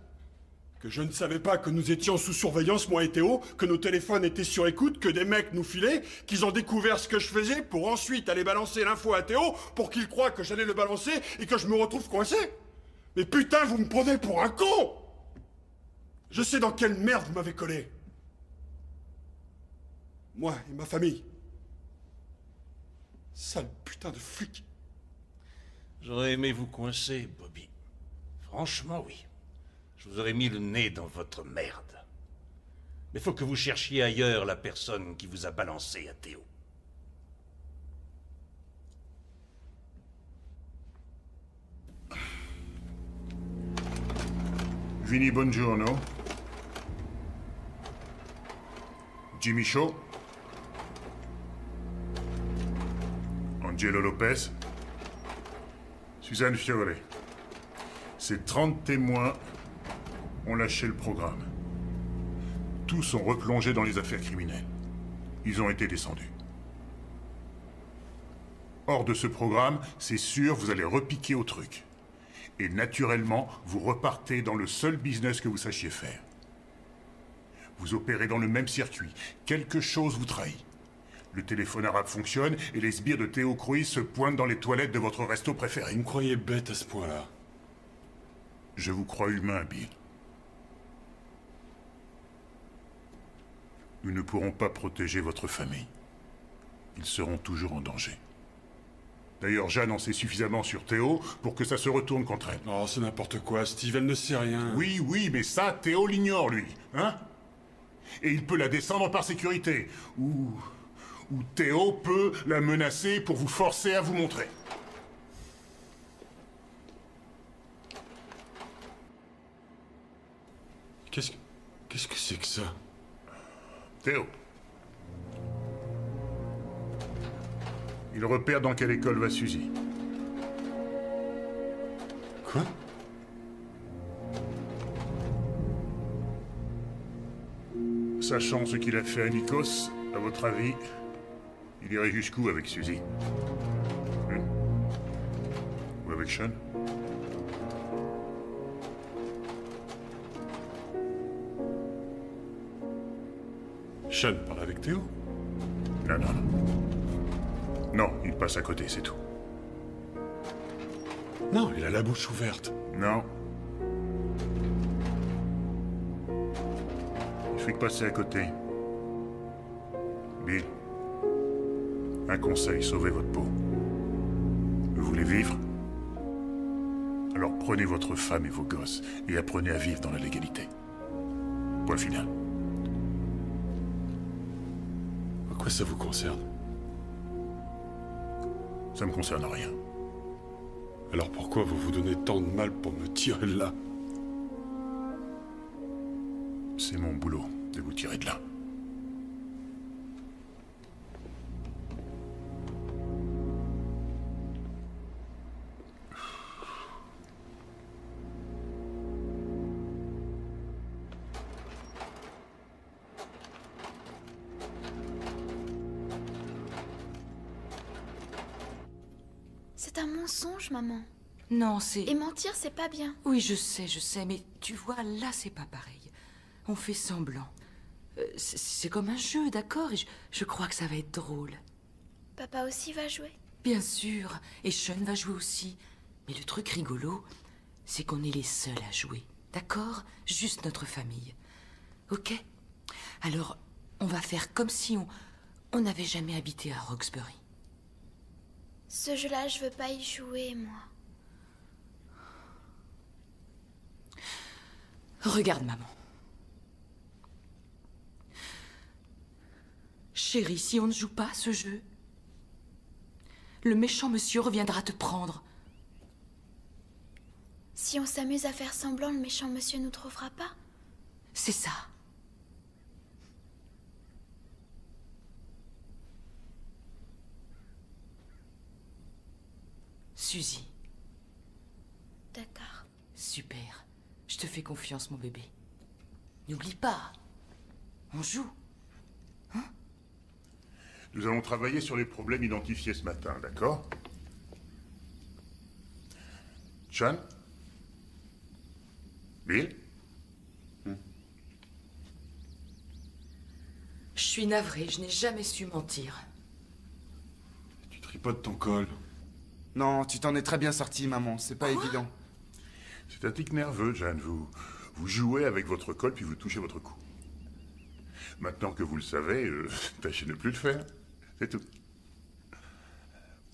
Que je ne savais pas que nous étions sous surveillance, moi et Théo, que nos téléphones étaient sur écoute, que des mecs nous filaient, qu'ils ont découvert ce que je faisais pour ensuite aller balancer l'info à Théo pour qu'il croie que j'allais le balancer et que je me retrouve coincé? Mais putain, vous me prenez pour un con! Je sais dans quelle merde vous m'avez collé. Moi et ma famille. Sale putain de flic. J'aurais aimé vous coincer, Bobby. Franchement, oui. Je vous aurais mis le nez dans votre merde. Mais faut que vous cherchiez ailleurs la personne qui vous a balancé à Théo. Vinny Bongiorno. Jimmy Shaw. Angelo Lopez. Suzanne Fiore. Ces 30 témoins ont lâché le programme. Tous ont replongé dans les affaires criminelles. Ils ont été descendus. Hors de ce programme, c'est sûr, vous allez repiquer au truc. Et naturellement, vous repartez dans le seul business que vous sachiez faire. Vous opérez dans le même circuit. Quelque chose vous trahit. Le téléphone arabe fonctionne et les sbires de Theo Cruz se pointent dans les toilettes de votre resto préféré. Vous me croyez bête à ce point-là? Je vous crois humain, Bill. Ils ne pourront pas protéger votre famille. Ils seront toujours en danger. D'ailleurs, Jeanne en sait suffisamment sur Théo pour que ça se retourne contre elle. Oh, c'est n'importe quoi, Steve, elle ne sait rien. Oui, oui, mais ça, Théo l'ignore, lui. Hein? Et il peut la descendre par sécurité. Ou Théo peut la menacer pour vous forcer à vous montrer. Qu'est-ce que c'est que ça? Théo. Il repère dans quelle école va Suzy. Quoi? Sachant ce qu'il a fait à Nikos, à votre avis, il irait jusqu'où avec Suzy? Ou avec Sean? Sean parle avec Théo? Non, non, non. Non, il passe à côté, c'est tout. Non, il a la bouche ouverte. Non. Il fait que passer à côté. Bill, un conseil, sauvez votre peau. Vous voulez vivre? Alors prenez votre femme et vos gosses et apprenez à vivre dans la légalité. Point final. À quoi ça vous concerne? Ça me concerne rien. Alors pourquoi vous vous donnez tant de mal pour me tirer de là? C'est mon boulot de vous tirer de là. C'est un mensonge, maman. Non, c'est... Et mentir, c'est pas bien. Oui, je sais, mais tu vois, là, c'est pas pareil. On fait semblant. C'est comme un jeu, d'accord? Et je crois que ça va être drôle. Papa aussi va jouer. Bien sûr, et Sean va jouer aussi. Mais le truc rigolo, c'est qu'on est les seuls à jouer, d'accord? Juste notre famille. Ok? Alors, on va faire comme si on n'avait jamais habité à Roxbury. Ce jeu-là, je veux pas y jouer, moi. Regarde, maman. Chérie, si on ne joue pas à ce jeu, le méchant monsieur reviendra te prendre. Si on s'amuse à faire semblant, le méchant monsieur nous trouvera pas. C'est ça. Suzy. D'accord. Super. Je te fais confiance, mon bébé. N'oublie pas. On joue. Nous allons travailler sur les problèmes identifiés ce matin, d'accord? Sean? Bill? Je suis navrée, je n'ai jamais su mentir. Tu tripotes ton col. Non, tu t'en es très bien sorti, maman. C'est pas évident. C'est un tic nerveux, Jeanne. Vous jouez avec votre col puis vous touchez votre cou. Maintenant que vous le savez, tâchez de ne plus le faire. C'est tout.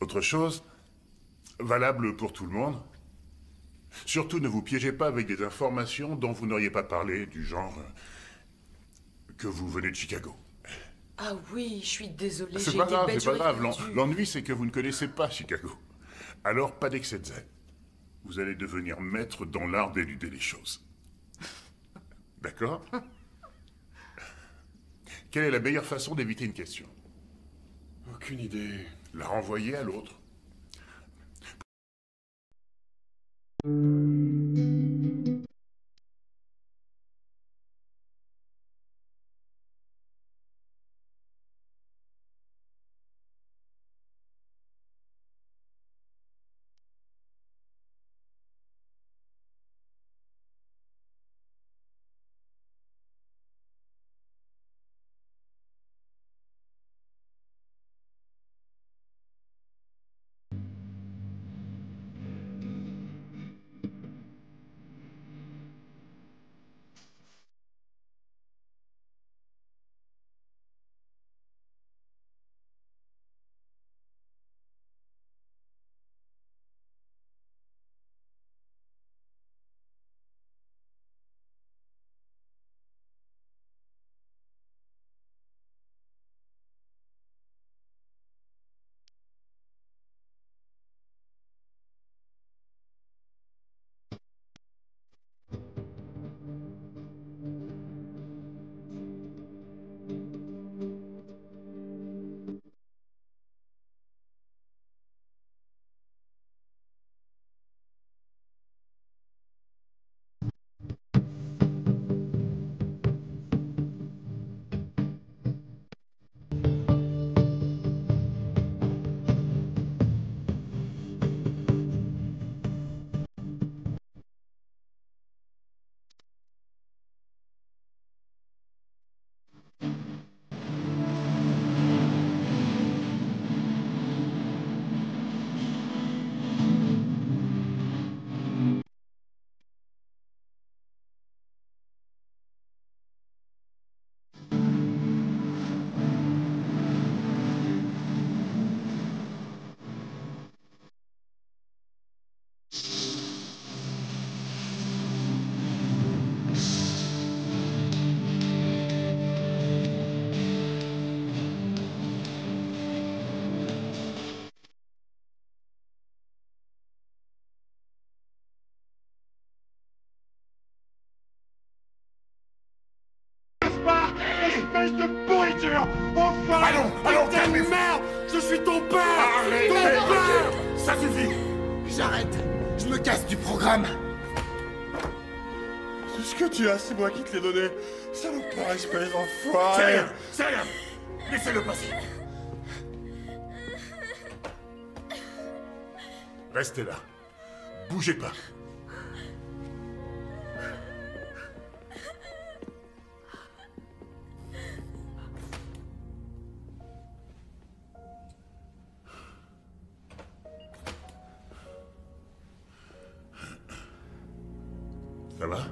Autre chose, valable pour tout le monde. Surtout ne vous piégez pas avec des informations dont vous n'auriez pas parlé, du genre que vous venez de Chicago. Ah oui, je suis désolée. C'est pas grave, c'est pas grave. L'ennui, c'est que vous ne connaissez pas Chicago. Alors, pas d'excès de zèle. Vous allez devenir maître dans l'art d'éluder les choses. D'accord? Quelle est la meilleure façon d'éviter une question? Aucune idée. La renvoyer à l'autre. Allons, calmez-vous. Merde, je suis ton père. Arrêtez. Ton père. Ça suffit. J'arrête. Je me casse du programme. Tout ce que tu as, c'est moi qui te l'ai donné. Salopard, espèce d'enfoiré. C'est rien. Laissez-le passer. Restez là. Bougez pas. Ça va?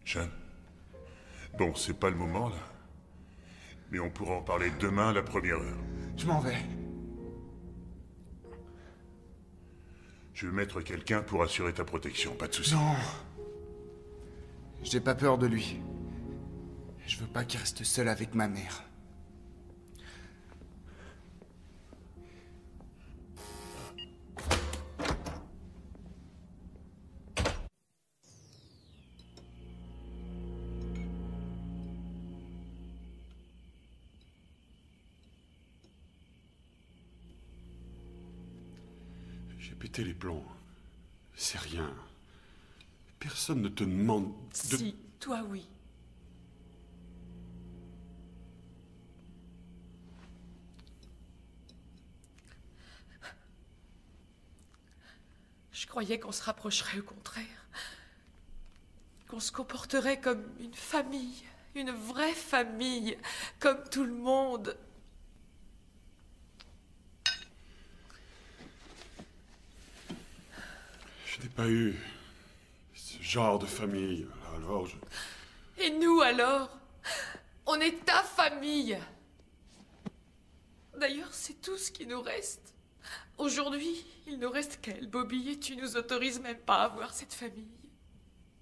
Jeanne? Bon, c'est pas le moment, là. Mais on pourra en parler demain à la première heure. Je m'en vais. Je vais mettre quelqu'un pour assurer ta protection, pas de soucis. Non. J'ai pas peur de lui. Je veux pas qu'il reste seul avec ma mère. J'ai pété les plombs. C'est rien. Personne ne te demande de... Si, toi oui. Je croyais qu'on se rapprocherait au contraire. Qu'on se comporterait comme une famille, une vraie famille, comme tout le monde. Je n'ai pas eu ce genre de famille, alors je... Et nous alors? On est ta famille. D'ailleurs, c'est tout ce qui nous reste. Aujourd'hui, il ne reste qu'elle, Bobby, et tu nous autorises même pas à voir cette famille.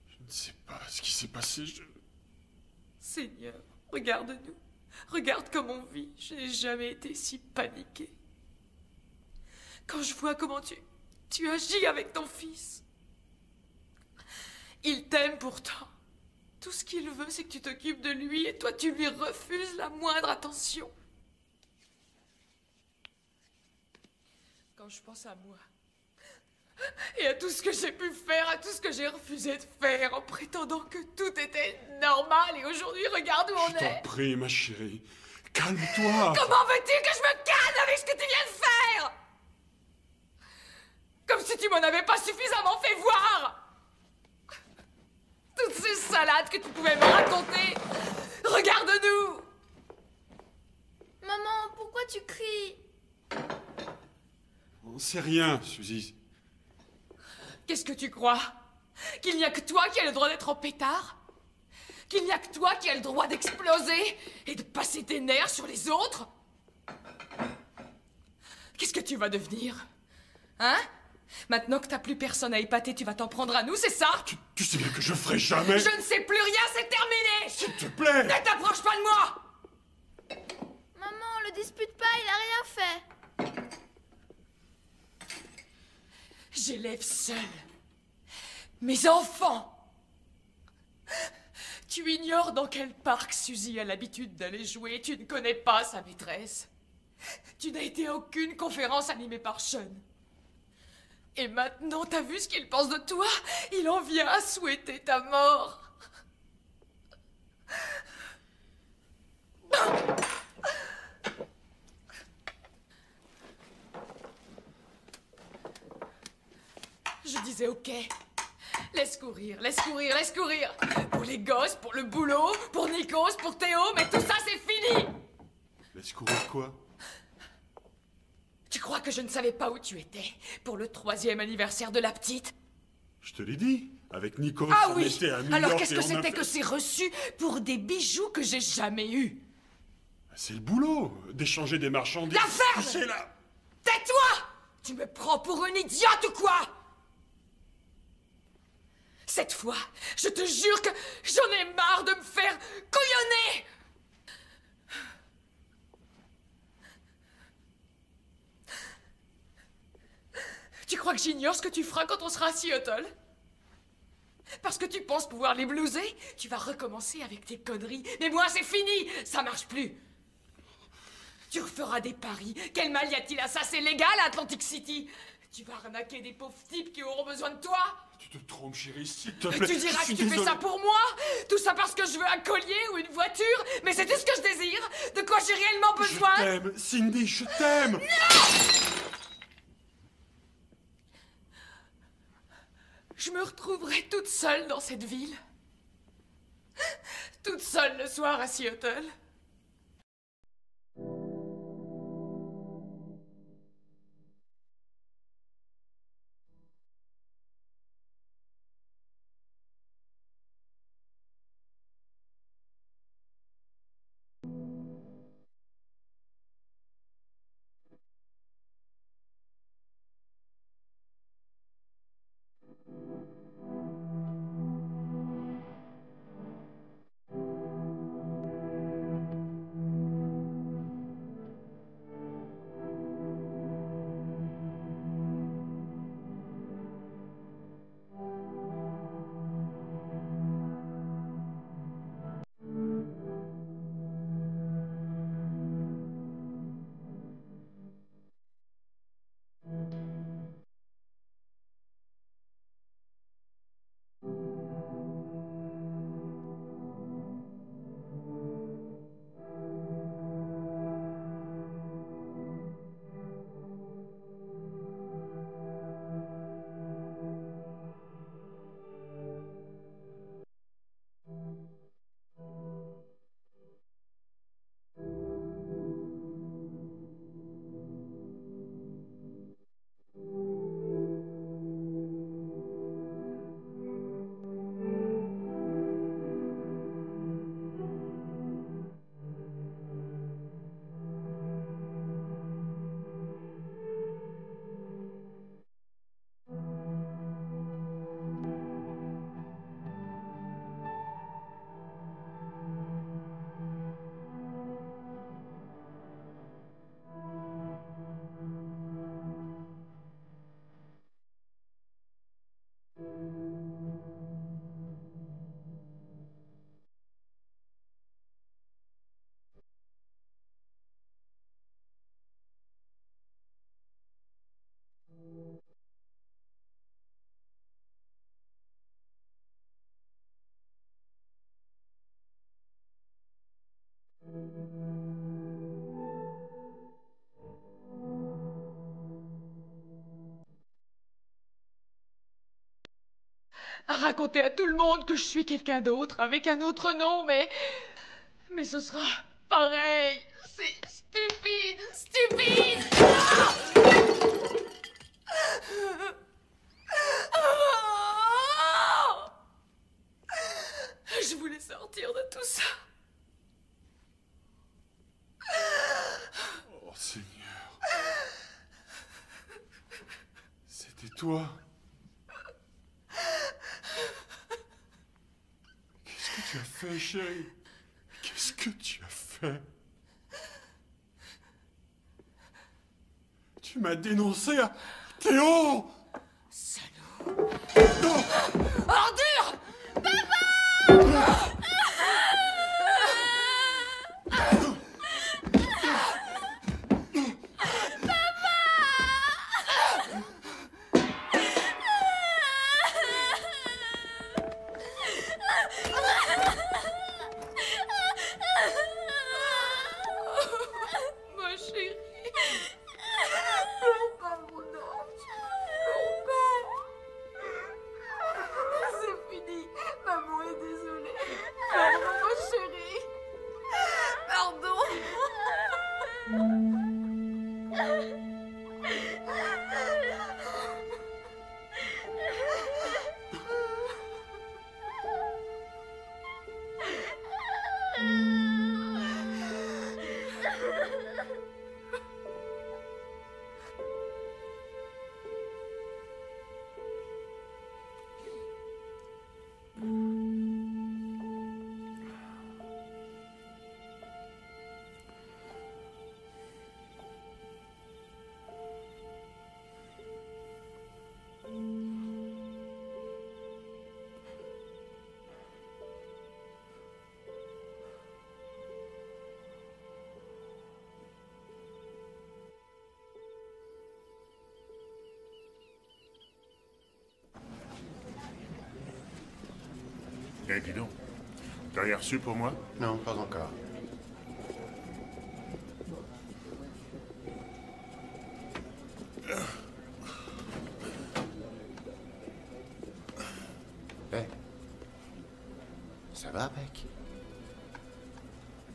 Je ne sais pas ce qui s'est passé, Seigneur, regarde-nous. Regarde comme on vit. Je n'ai jamais été si paniquée. Quand je vois comment tu agis avec ton fils. Il t'aime pourtant. Tout ce qu'il veut, c'est que tu t'occupes de lui et toi, tu lui refuses la moindre attention. Quand je pense à moi, et à tout ce que j'ai pu faire, à tout ce que j'ai refusé de faire, en prétendant que tout était normal, et aujourd'hui, regarde où on Je est. t'en prie, ma chérie. Calme-toi. Comment veux-tu que je me calme avec ce que tu viens de faire? Comme si tu m'en avais pas suffisamment fait voir. Toutes ces salades que tu pouvais me raconter. Regarde-nous. Maman, pourquoi tu cries? On sait rien, Suzy. Qu'est-ce que tu crois? Qu'il n'y a que toi qui as le droit d'être en pétard? Qu'il n'y a que toi qui as le droit d'exploser et de passer tes nerfs sur les autres? Qu'est-ce que tu vas devenir? Hein? Maintenant que t'as plus personne à épater, tu vas t'en prendre à nous, c'est ça? Tu sais bien que je ferai jamais... Je ne sais plus rien, c'est terminé! S'il te plaît! Ne t'approche pas de moi! Maman, le dispute pas, il a rien fait. J'élève seule mes enfants. Tu ignores dans quel parc Suzy a l'habitude d'aller jouer. Tu ne connais pas sa maîtresse. Tu n'as été à aucune conférence animée par Sean. Et maintenant, t'as vu ce qu'il pense de toi? Il en vient à souhaiter ta mort. Je disais ok. Laisse courir, laisse courir, laisse courir. Pour les gosses, pour le boulot, pour Nikos, pour Théo, mais tout ça c'est fini. Laisse courir quoi? Tu crois que je ne savais pas où tu étais pour le 3e anniversaire de la petite? Je te l'ai dit. Avec Nico, Ah on oui. était à New Alors York qu'est-ce et que on a c'était fait- que ces reçus pour des bijoux que j'ai jamais eus? C'est le boulot, d'échanger des marchandises. La ferme! C'est là. Tais-toi! Tu me prends pour une idiote ou quoi? Cette fois, je te jure que j'en ai marre de me faire couillonner! Tu crois que j'ignore ce que tu feras quand on sera à Seattle? parce que tu penses pouvoir les blouser, tu vas recommencer avec tes conneries. Mais moi, c'est fini. Ça marche plus. Tu referas des paris. Quel mal y a-t-il à ça? C'est légal à Atlantic City. Tu vas arnaquer des pauvres types qui auront besoin de toi. Tu te trompes, chérie, s'il te plaît. Tu diras que tu fais ça pour moi. Tout ça parce que je veux un collier ou une voiture. Mais c'est tout ce que je désire. De quoi j'ai réellement besoin. Je t'aime, Cindy, je t'aime. Non! Je me retrouverai toute seule dans cette ville. Toute seule le soir à Seattle. À raconter à tout le monde que je suis quelqu'un d'autre, avec un autre nom, mais ce sera pareil. C'est stupide, stupide. Ah! Je voulais sortir de tout ça. Oh Seigneur. C'était toi. Qu'est-ce que tu as fait, chérie? Qu'est-ce que tu as fait? Tu m'as dénoncé à Théo! Salaud! Non! Ordure! Papa! Eh, dis donc. T'as rien reçu pour moi? Non, pas encore. Eh. Ça va, Beck?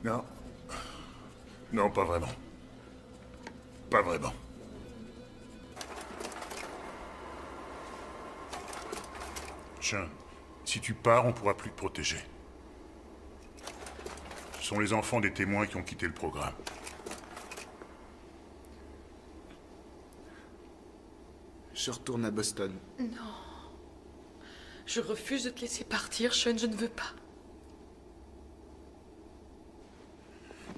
Non. Non, pas vraiment. Pas vraiment. Sean, si tu pars, on pourra plus te protéger. Ce sont les enfants des témoins qui ont quitté le programme. Je retourne à Boston. Non. Je refuse de te laisser partir, Sean, je ne veux pas.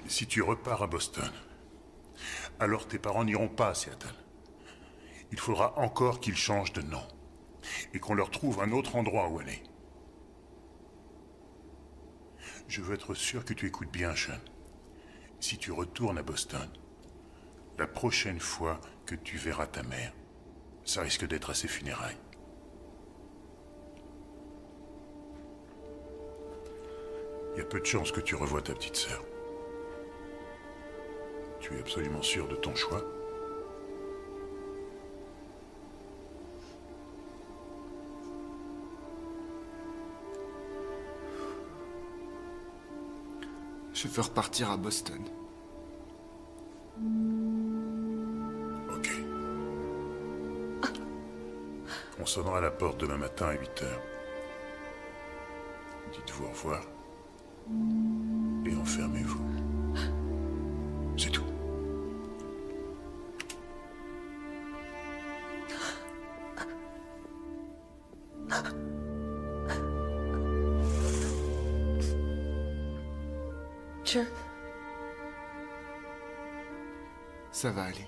Si tu repars à Boston, alors tes parents n'iront pas à Seattle. Il faudra encore qu'ils changent de nom. Et qu'on leur trouve un autre endroit où aller. Je veux être sûr que tu écoutes bien, Sean. Si tu retournes à Boston, la prochaine fois que tu verras ta mère, ça risque d'être à ses funérailles. Il y a peu de chances que tu revoies ta petite sœur. Tu es absolument sûr de ton choix? Je veux repartir à Boston. Ok. On sonnera à la porte demain matin à 8 h. Dites-vous au revoir. Et enfermez-vous. C'est tout. Sean. Ça va aller.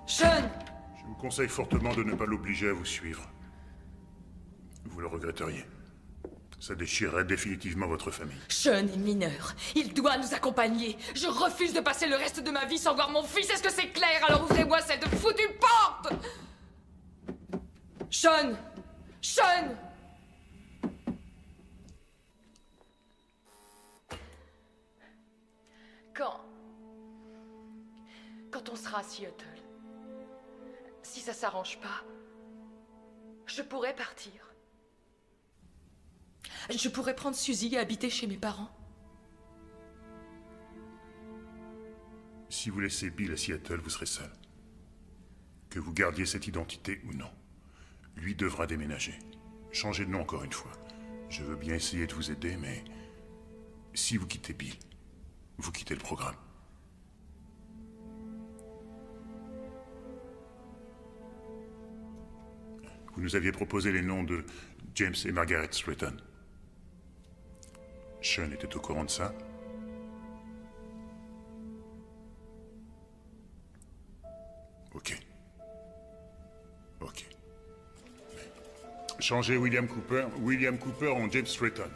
Sean! Je vous conseille fortement de ne pas l'obliger à vous suivre. Vous le regretteriez. Ça déchirerait définitivement votre famille. Sean est mineur. Il doit nous accompagner. Je refuse de passer le reste de ma vie sans voir mon fils. Est-ce que c'est clair? Alors ouvrez-moi cette foutue porte! Sean! Sean! Quand on sera à Seattle, si ça s'arrange pas, je pourrais partir. Je pourrais prendre Suzy et habiter chez mes parents. Si vous laissez Bill à Seattle, vous serez seul. Que vous gardiez cette identité ou non, lui devra déménager. Changez de nom encore une fois. Je veux bien essayer de vous aider, mais si vous quittez Bill, vous quittez le programme. Vous nous aviez proposé les noms de James et Margaret Stratton. Sean était au courant de ça? Ok. Ok. Changez William Cooper en James Stratton.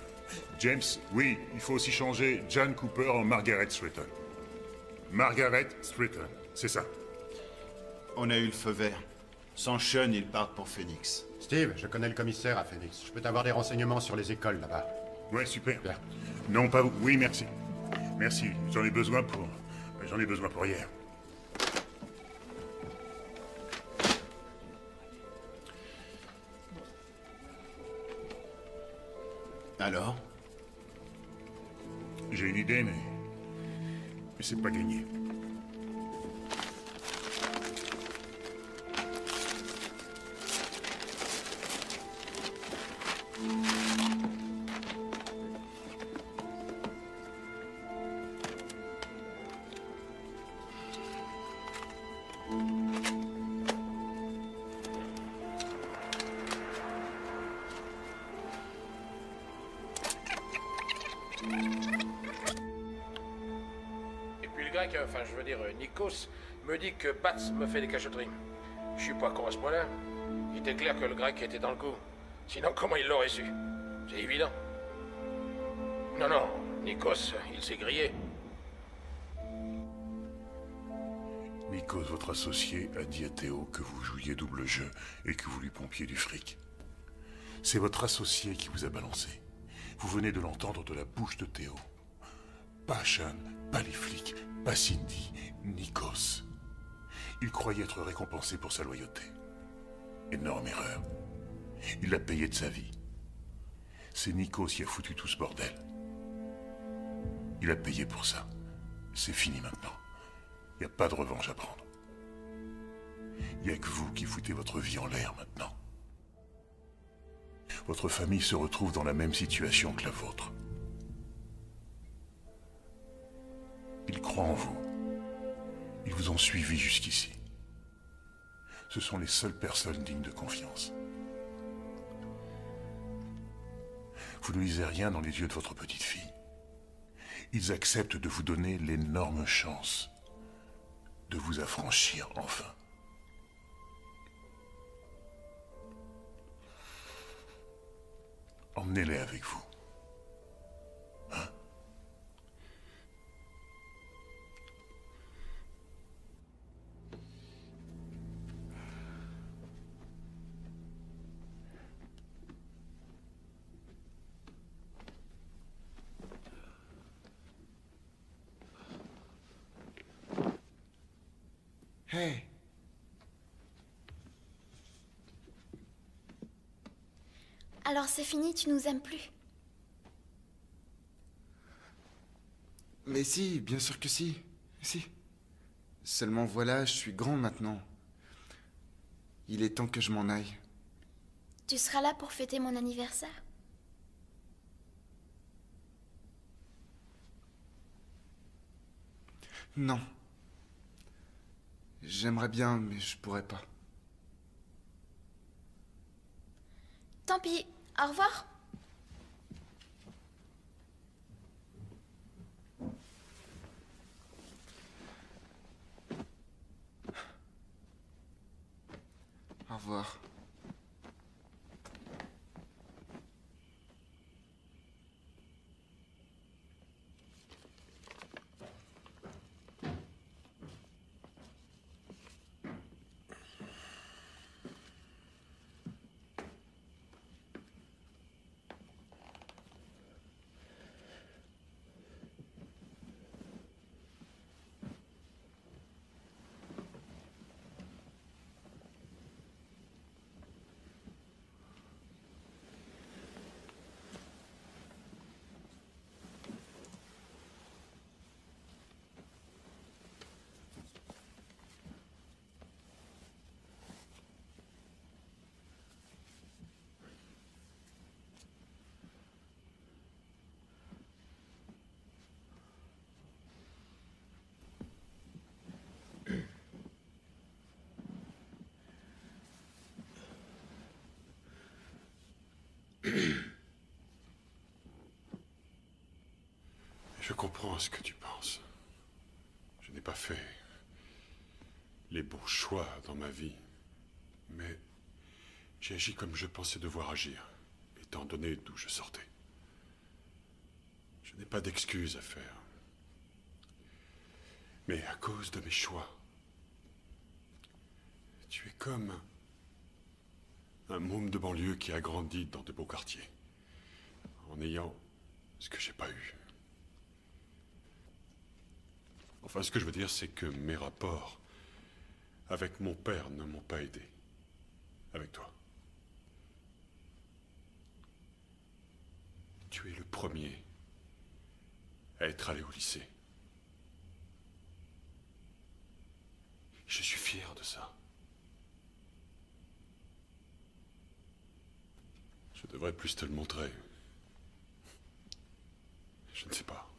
James, oui, il faut aussi changer Jan Cooper en Margaret Stratton. Margaret Stratton, c'est ça. On a eu le feu vert. Sans Sean, ils partent pour Phoenix. Steve, je connais le commissaire à Phoenix. Je peux t'avoir des renseignements sur les écoles là-bas. Ouais, super. Bien. Non, pas vous. Oui, merci. Merci. J'en ai besoin pour hier. Alors? J'ai une idée, mais c'est pas gagné. Et puis le grec, enfin je veux dire Nikos, me dit que Bats me fait des cachotteries. Je suis pas con à ce point-là. Il était clair que le grec était dans le coup. Sinon, comment il l'aurait su? C'est évident. Non, non, Nikos, il s'est grillé. Nikos, votre associé, a dit à Théo que vous jouiez double jeu et que vous lui pompiez du fric. C'est votre associé qui vous a balancé. Vous venez de l'entendre de la bouche de Théo. Pas Sean, pas les flics, pas Cindy, Nikos. Il croyait être récompensé pour sa loyauté. Énorme erreur. Il l'a payé de sa vie. C'est Nikos qui a foutu tout ce bordel. Il a payé pour ça. C'est fini maintenant. Il n'y a pas de revanche à prendre. Il n'y a que vous qui foutez votre vie en l'air maintenant. Votre famille se retrouve dans la même situation que la vôtre. Ils croient en vous. Ils vous ont suivi jusqu'ici. Ce sont les seules personnes dignes de confiance. Vous ne lisez rien dans les yeux de votre petite fille. Ils acceptent de vous donner l'énorme chance de vous affranchir enfin. Emmenez-les avec vous. Hein? Hey. Alors c'est fini, tu nous aimes plus? Mais si, bien sûr que si. Si. Seulement voilà, je suis grand maintenant. Il est temps que je m'en aille. Tu seras là pour fêter mon anniversaire? Non. J'aimerais bien, mais je pourrais pas. Tant pis, au revoir. Au revoir. Je comprends ce que tu penses. Je n'ai pas fait les bons choix dans ma vie, mais j'ai agi comme je pensais devoir agir, étant donné d'où je sortais. Je n'ai pas d'excuses à faire. Mais à cause de mes choix, tu es comme un môme de banlieue qui a grandi dans de beaux quartiers, en ayant ce que j'ai pas eu. Enfin, ce que je veux dire, c'est que mes rapports avec mon père ne m'ont pas aidé. Avec toi. Tu es le premier à être allé au lycée. Je suis fier de ça. Je devrais plus te le montrer. Je ne sais pas.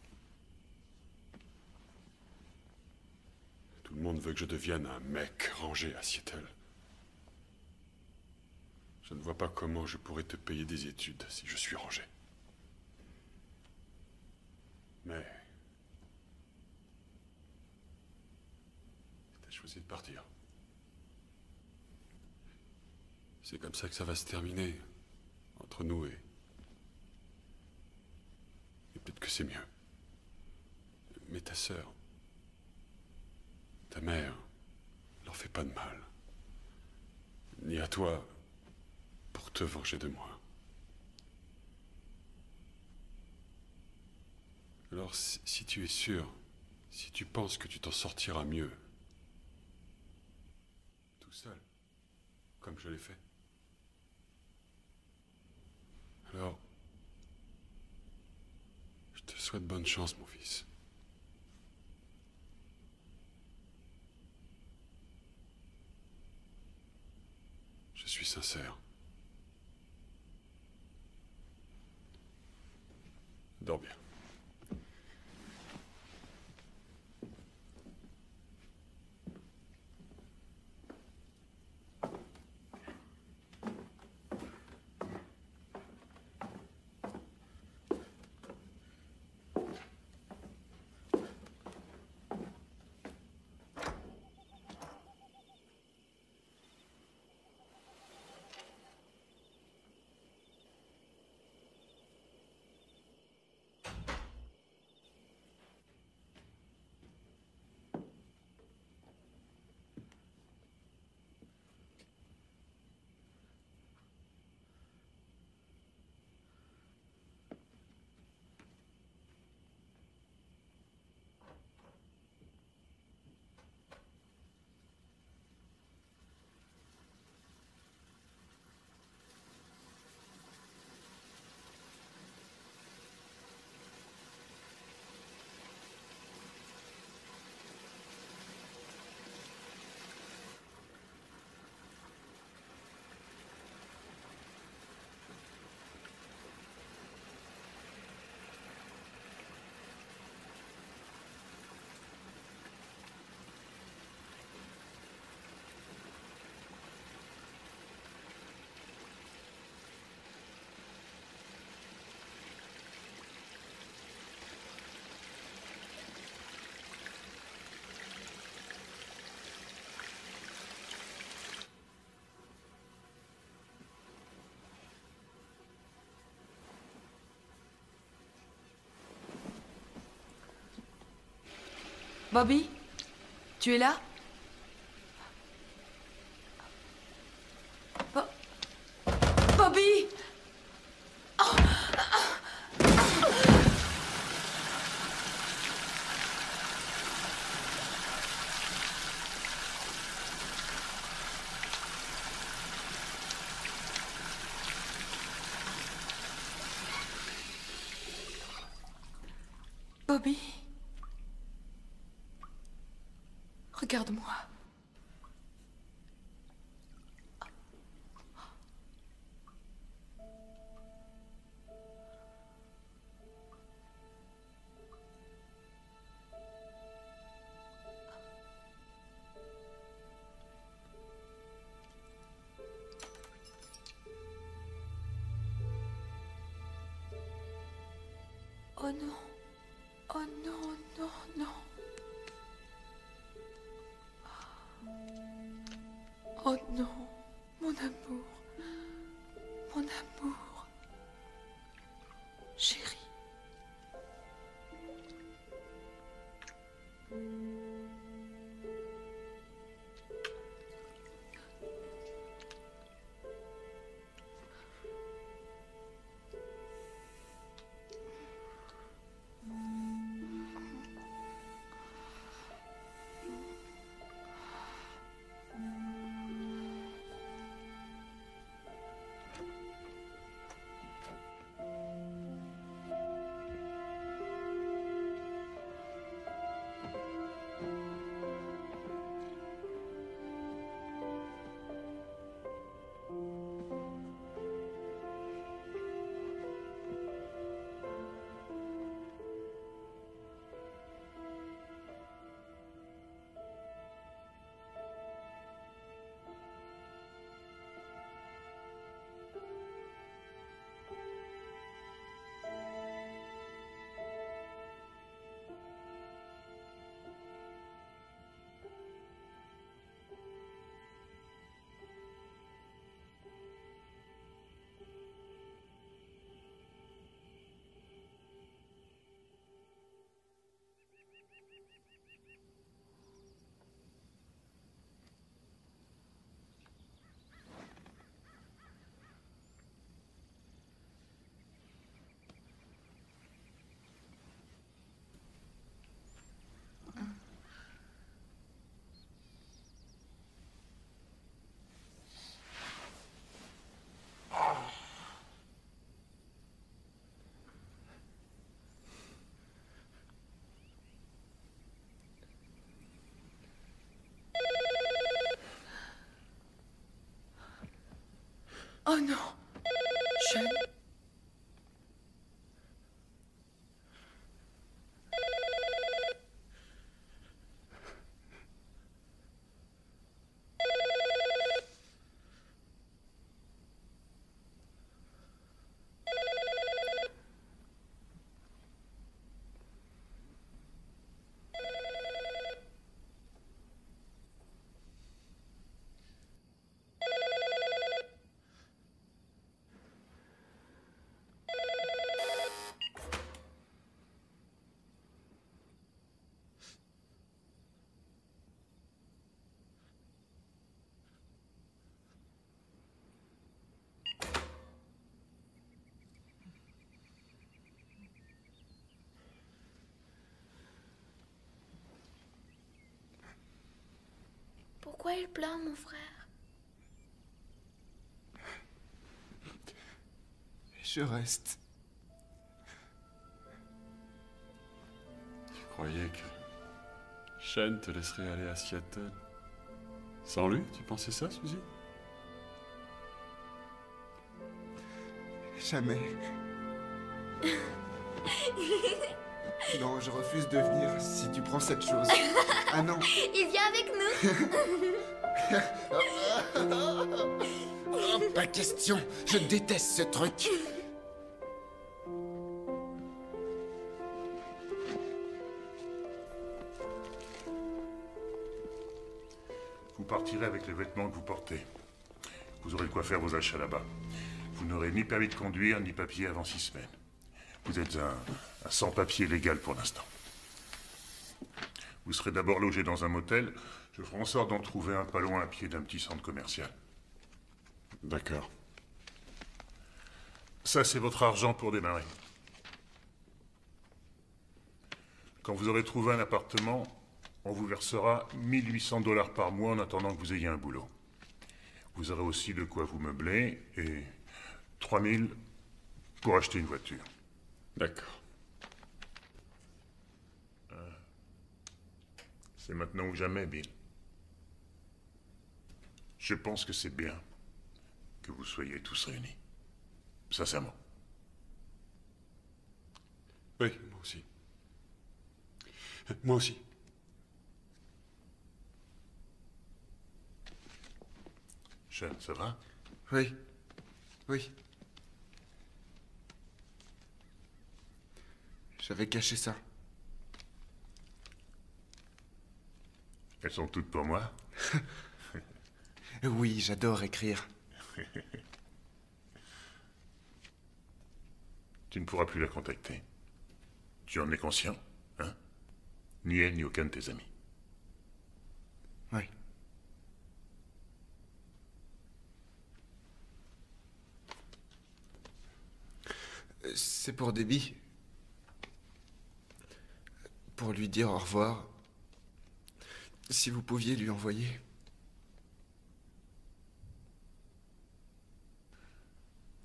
Tout le monde veut que je devienne un mec rangé à Seattle. Je ne vois pas comment je pourrais te payer des études si je suis rangé. Mais choisi de partir. C'est comme ça que ça va se terminer, entre nous et peut-être que c'est mieux. Mais ta sœur, ta mère, leur fait pas de mal. Ni à toi, pour te venger de moi. Alors, si tu es sûr, si tu penses que tu t'en sortiras mieux, tout seul, comme je l'ai fait, alors, je te souhaite bonne chance, mon fils. Je suis sincère. Dors bien. Bobby, tu es là? Bobby! Bobby. Regarde-moi. Oh non. Oh non, non, non. Oh non, mon amour, mon amour, chérie. Oh non. Sean. Pourquoi il pleure, mon frère? Je reste. Tu croyais que Sean te laisserait aller à Seattle sans lui? Tu pensais ça, Suzy? Jamais. Non, je refuse de venir si tu prends cette chose. Ah non. Il vient avec nous. Oh, pas question. Je déteste ce truc. Vous partirez avec les vêtements que vous portez. Vous aurez de quoi faire vos achats là-bas. Vous n'aurez ni permis de conduire, ni papier avant 6 semaines. Vous êtes un sans-papier légal pour l'instant. Vous serez d'abord logé dans un motel. Je ferai en sorte d'en trouver un pas loin à pied d'un petit centre commercial. D'accord. Ça, c'est votre argent pour démarrer. Quand vous aurez trouvé un appartement, on vous versera 1800 $ par mois en attendant que vous ayez un boulot. Vous aurez aussi de quoi vous meubler et 3000 pour acheter une voiture. D'accord. C'est maintenant ou jamais, Bill. Je pense que c'est bien que vous soyez tous réunis. Sincèrement. Oui, moi aussi. Moi aussi. Sean, ça va? Oui. Oui. J'avais caché ça. Elles sont toutes pour moi? Oui, j'adore écrire. Tu ne pourras plus la contacter. Tu en es conscient, hein? Ni elle, ni aucun de tes amis. Oui. C'est pour Debbie. Pour lui dire au revoir. Si vous pouviez lui envoyer.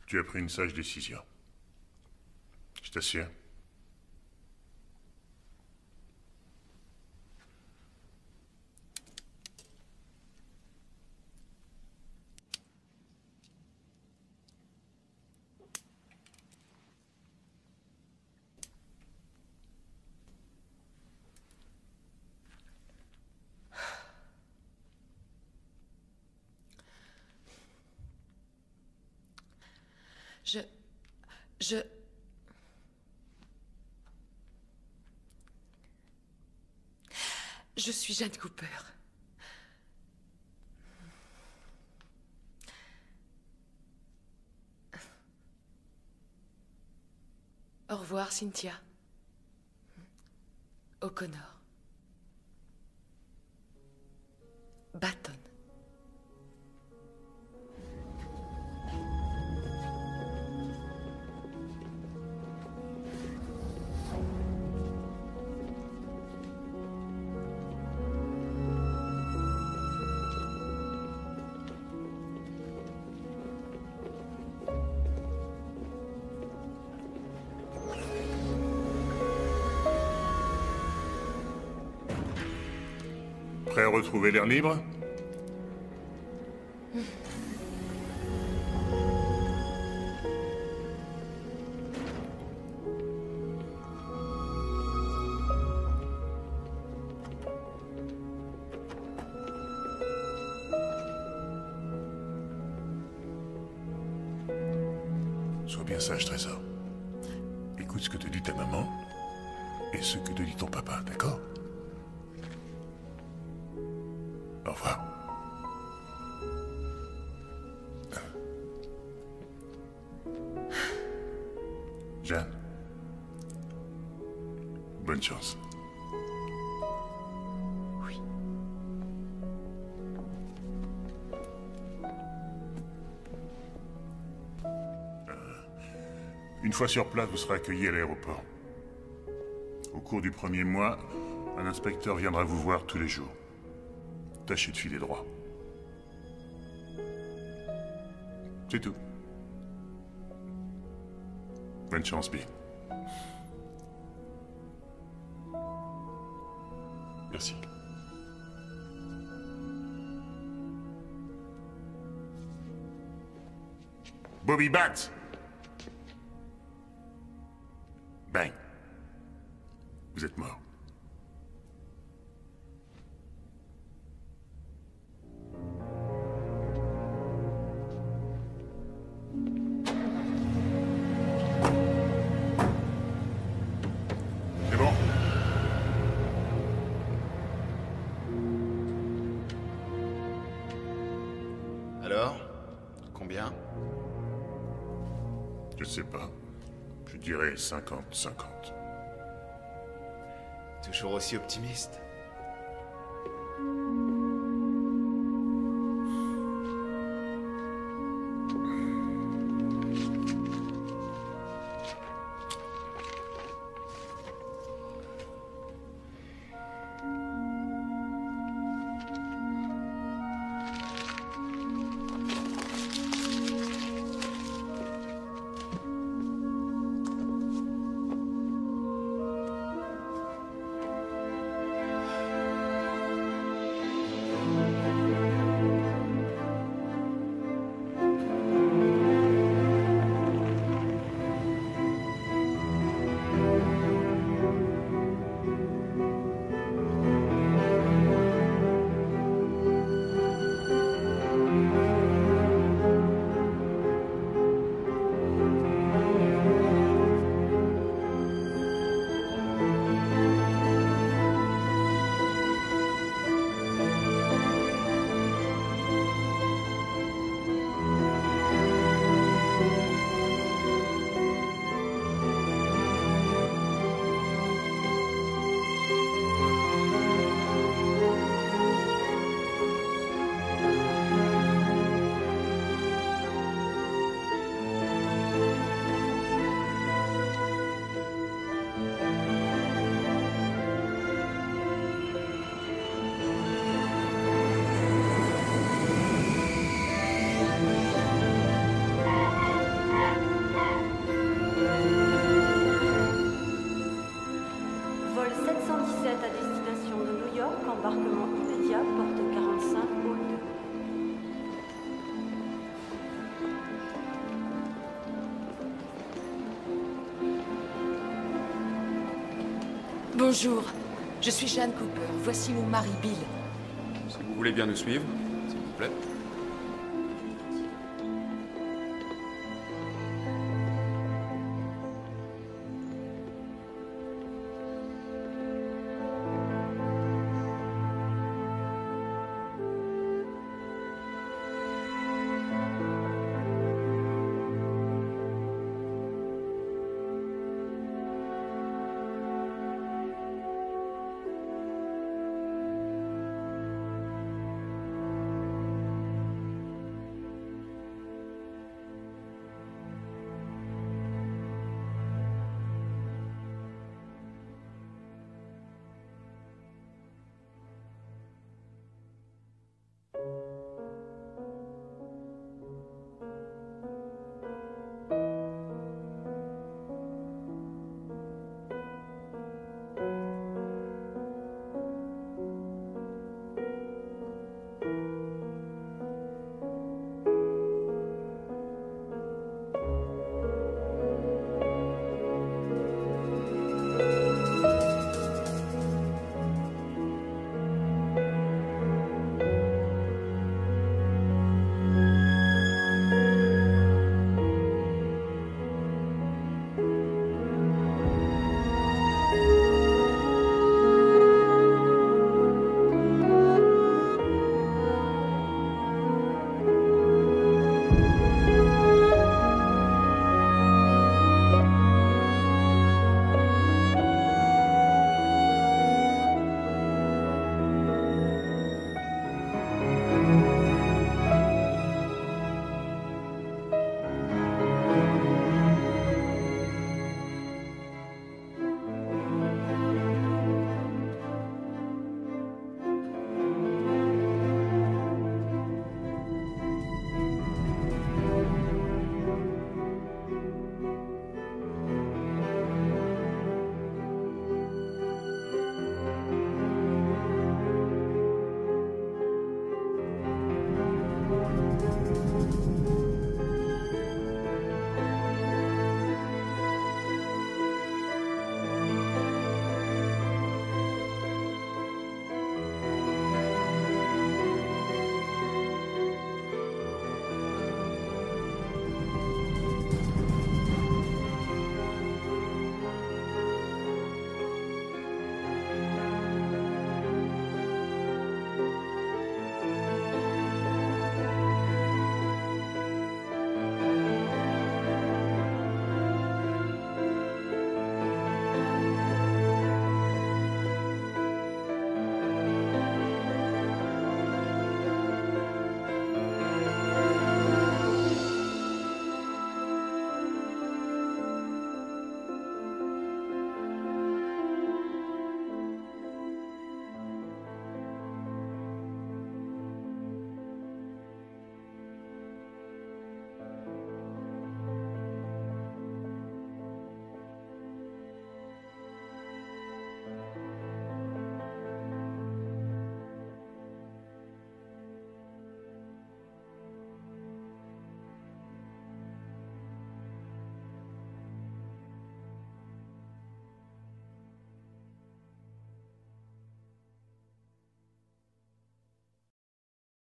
Tu as pris une sage décision. Je t'assure. Je suis Jeanne Cooper. Au revoir, Cynthia. O'Connor. Baton. Prêt à retrouver l'air libre? bien sage, Trésor. Écoute ce que te dit ta maman et ce que te dit ton papa, d'accord? Au revoir. Jeanne. Bonne chance. Oui. Une fois sur place, vous serez accueillis à l'aéroport. Au cours du premier mois, un inspecteur viendra vous voir tous les jours. Tâchez de filer droit. C'est tout. Bonne chance, Bill. Merci. Bobby Batts! Bang. Vous êtes mort. C'est bon. Alors? Combien? Je sais pas. Je dirais 50-50. Toujours aussi optimiste. Vol 717 à destination de New York, embarquement immédiat, porte 45, hall 2. Bonjour, je suis Jeanne Cooper. Voici mon mari Bill. Si vous voulez bien nous suivre, s'il vous plaît.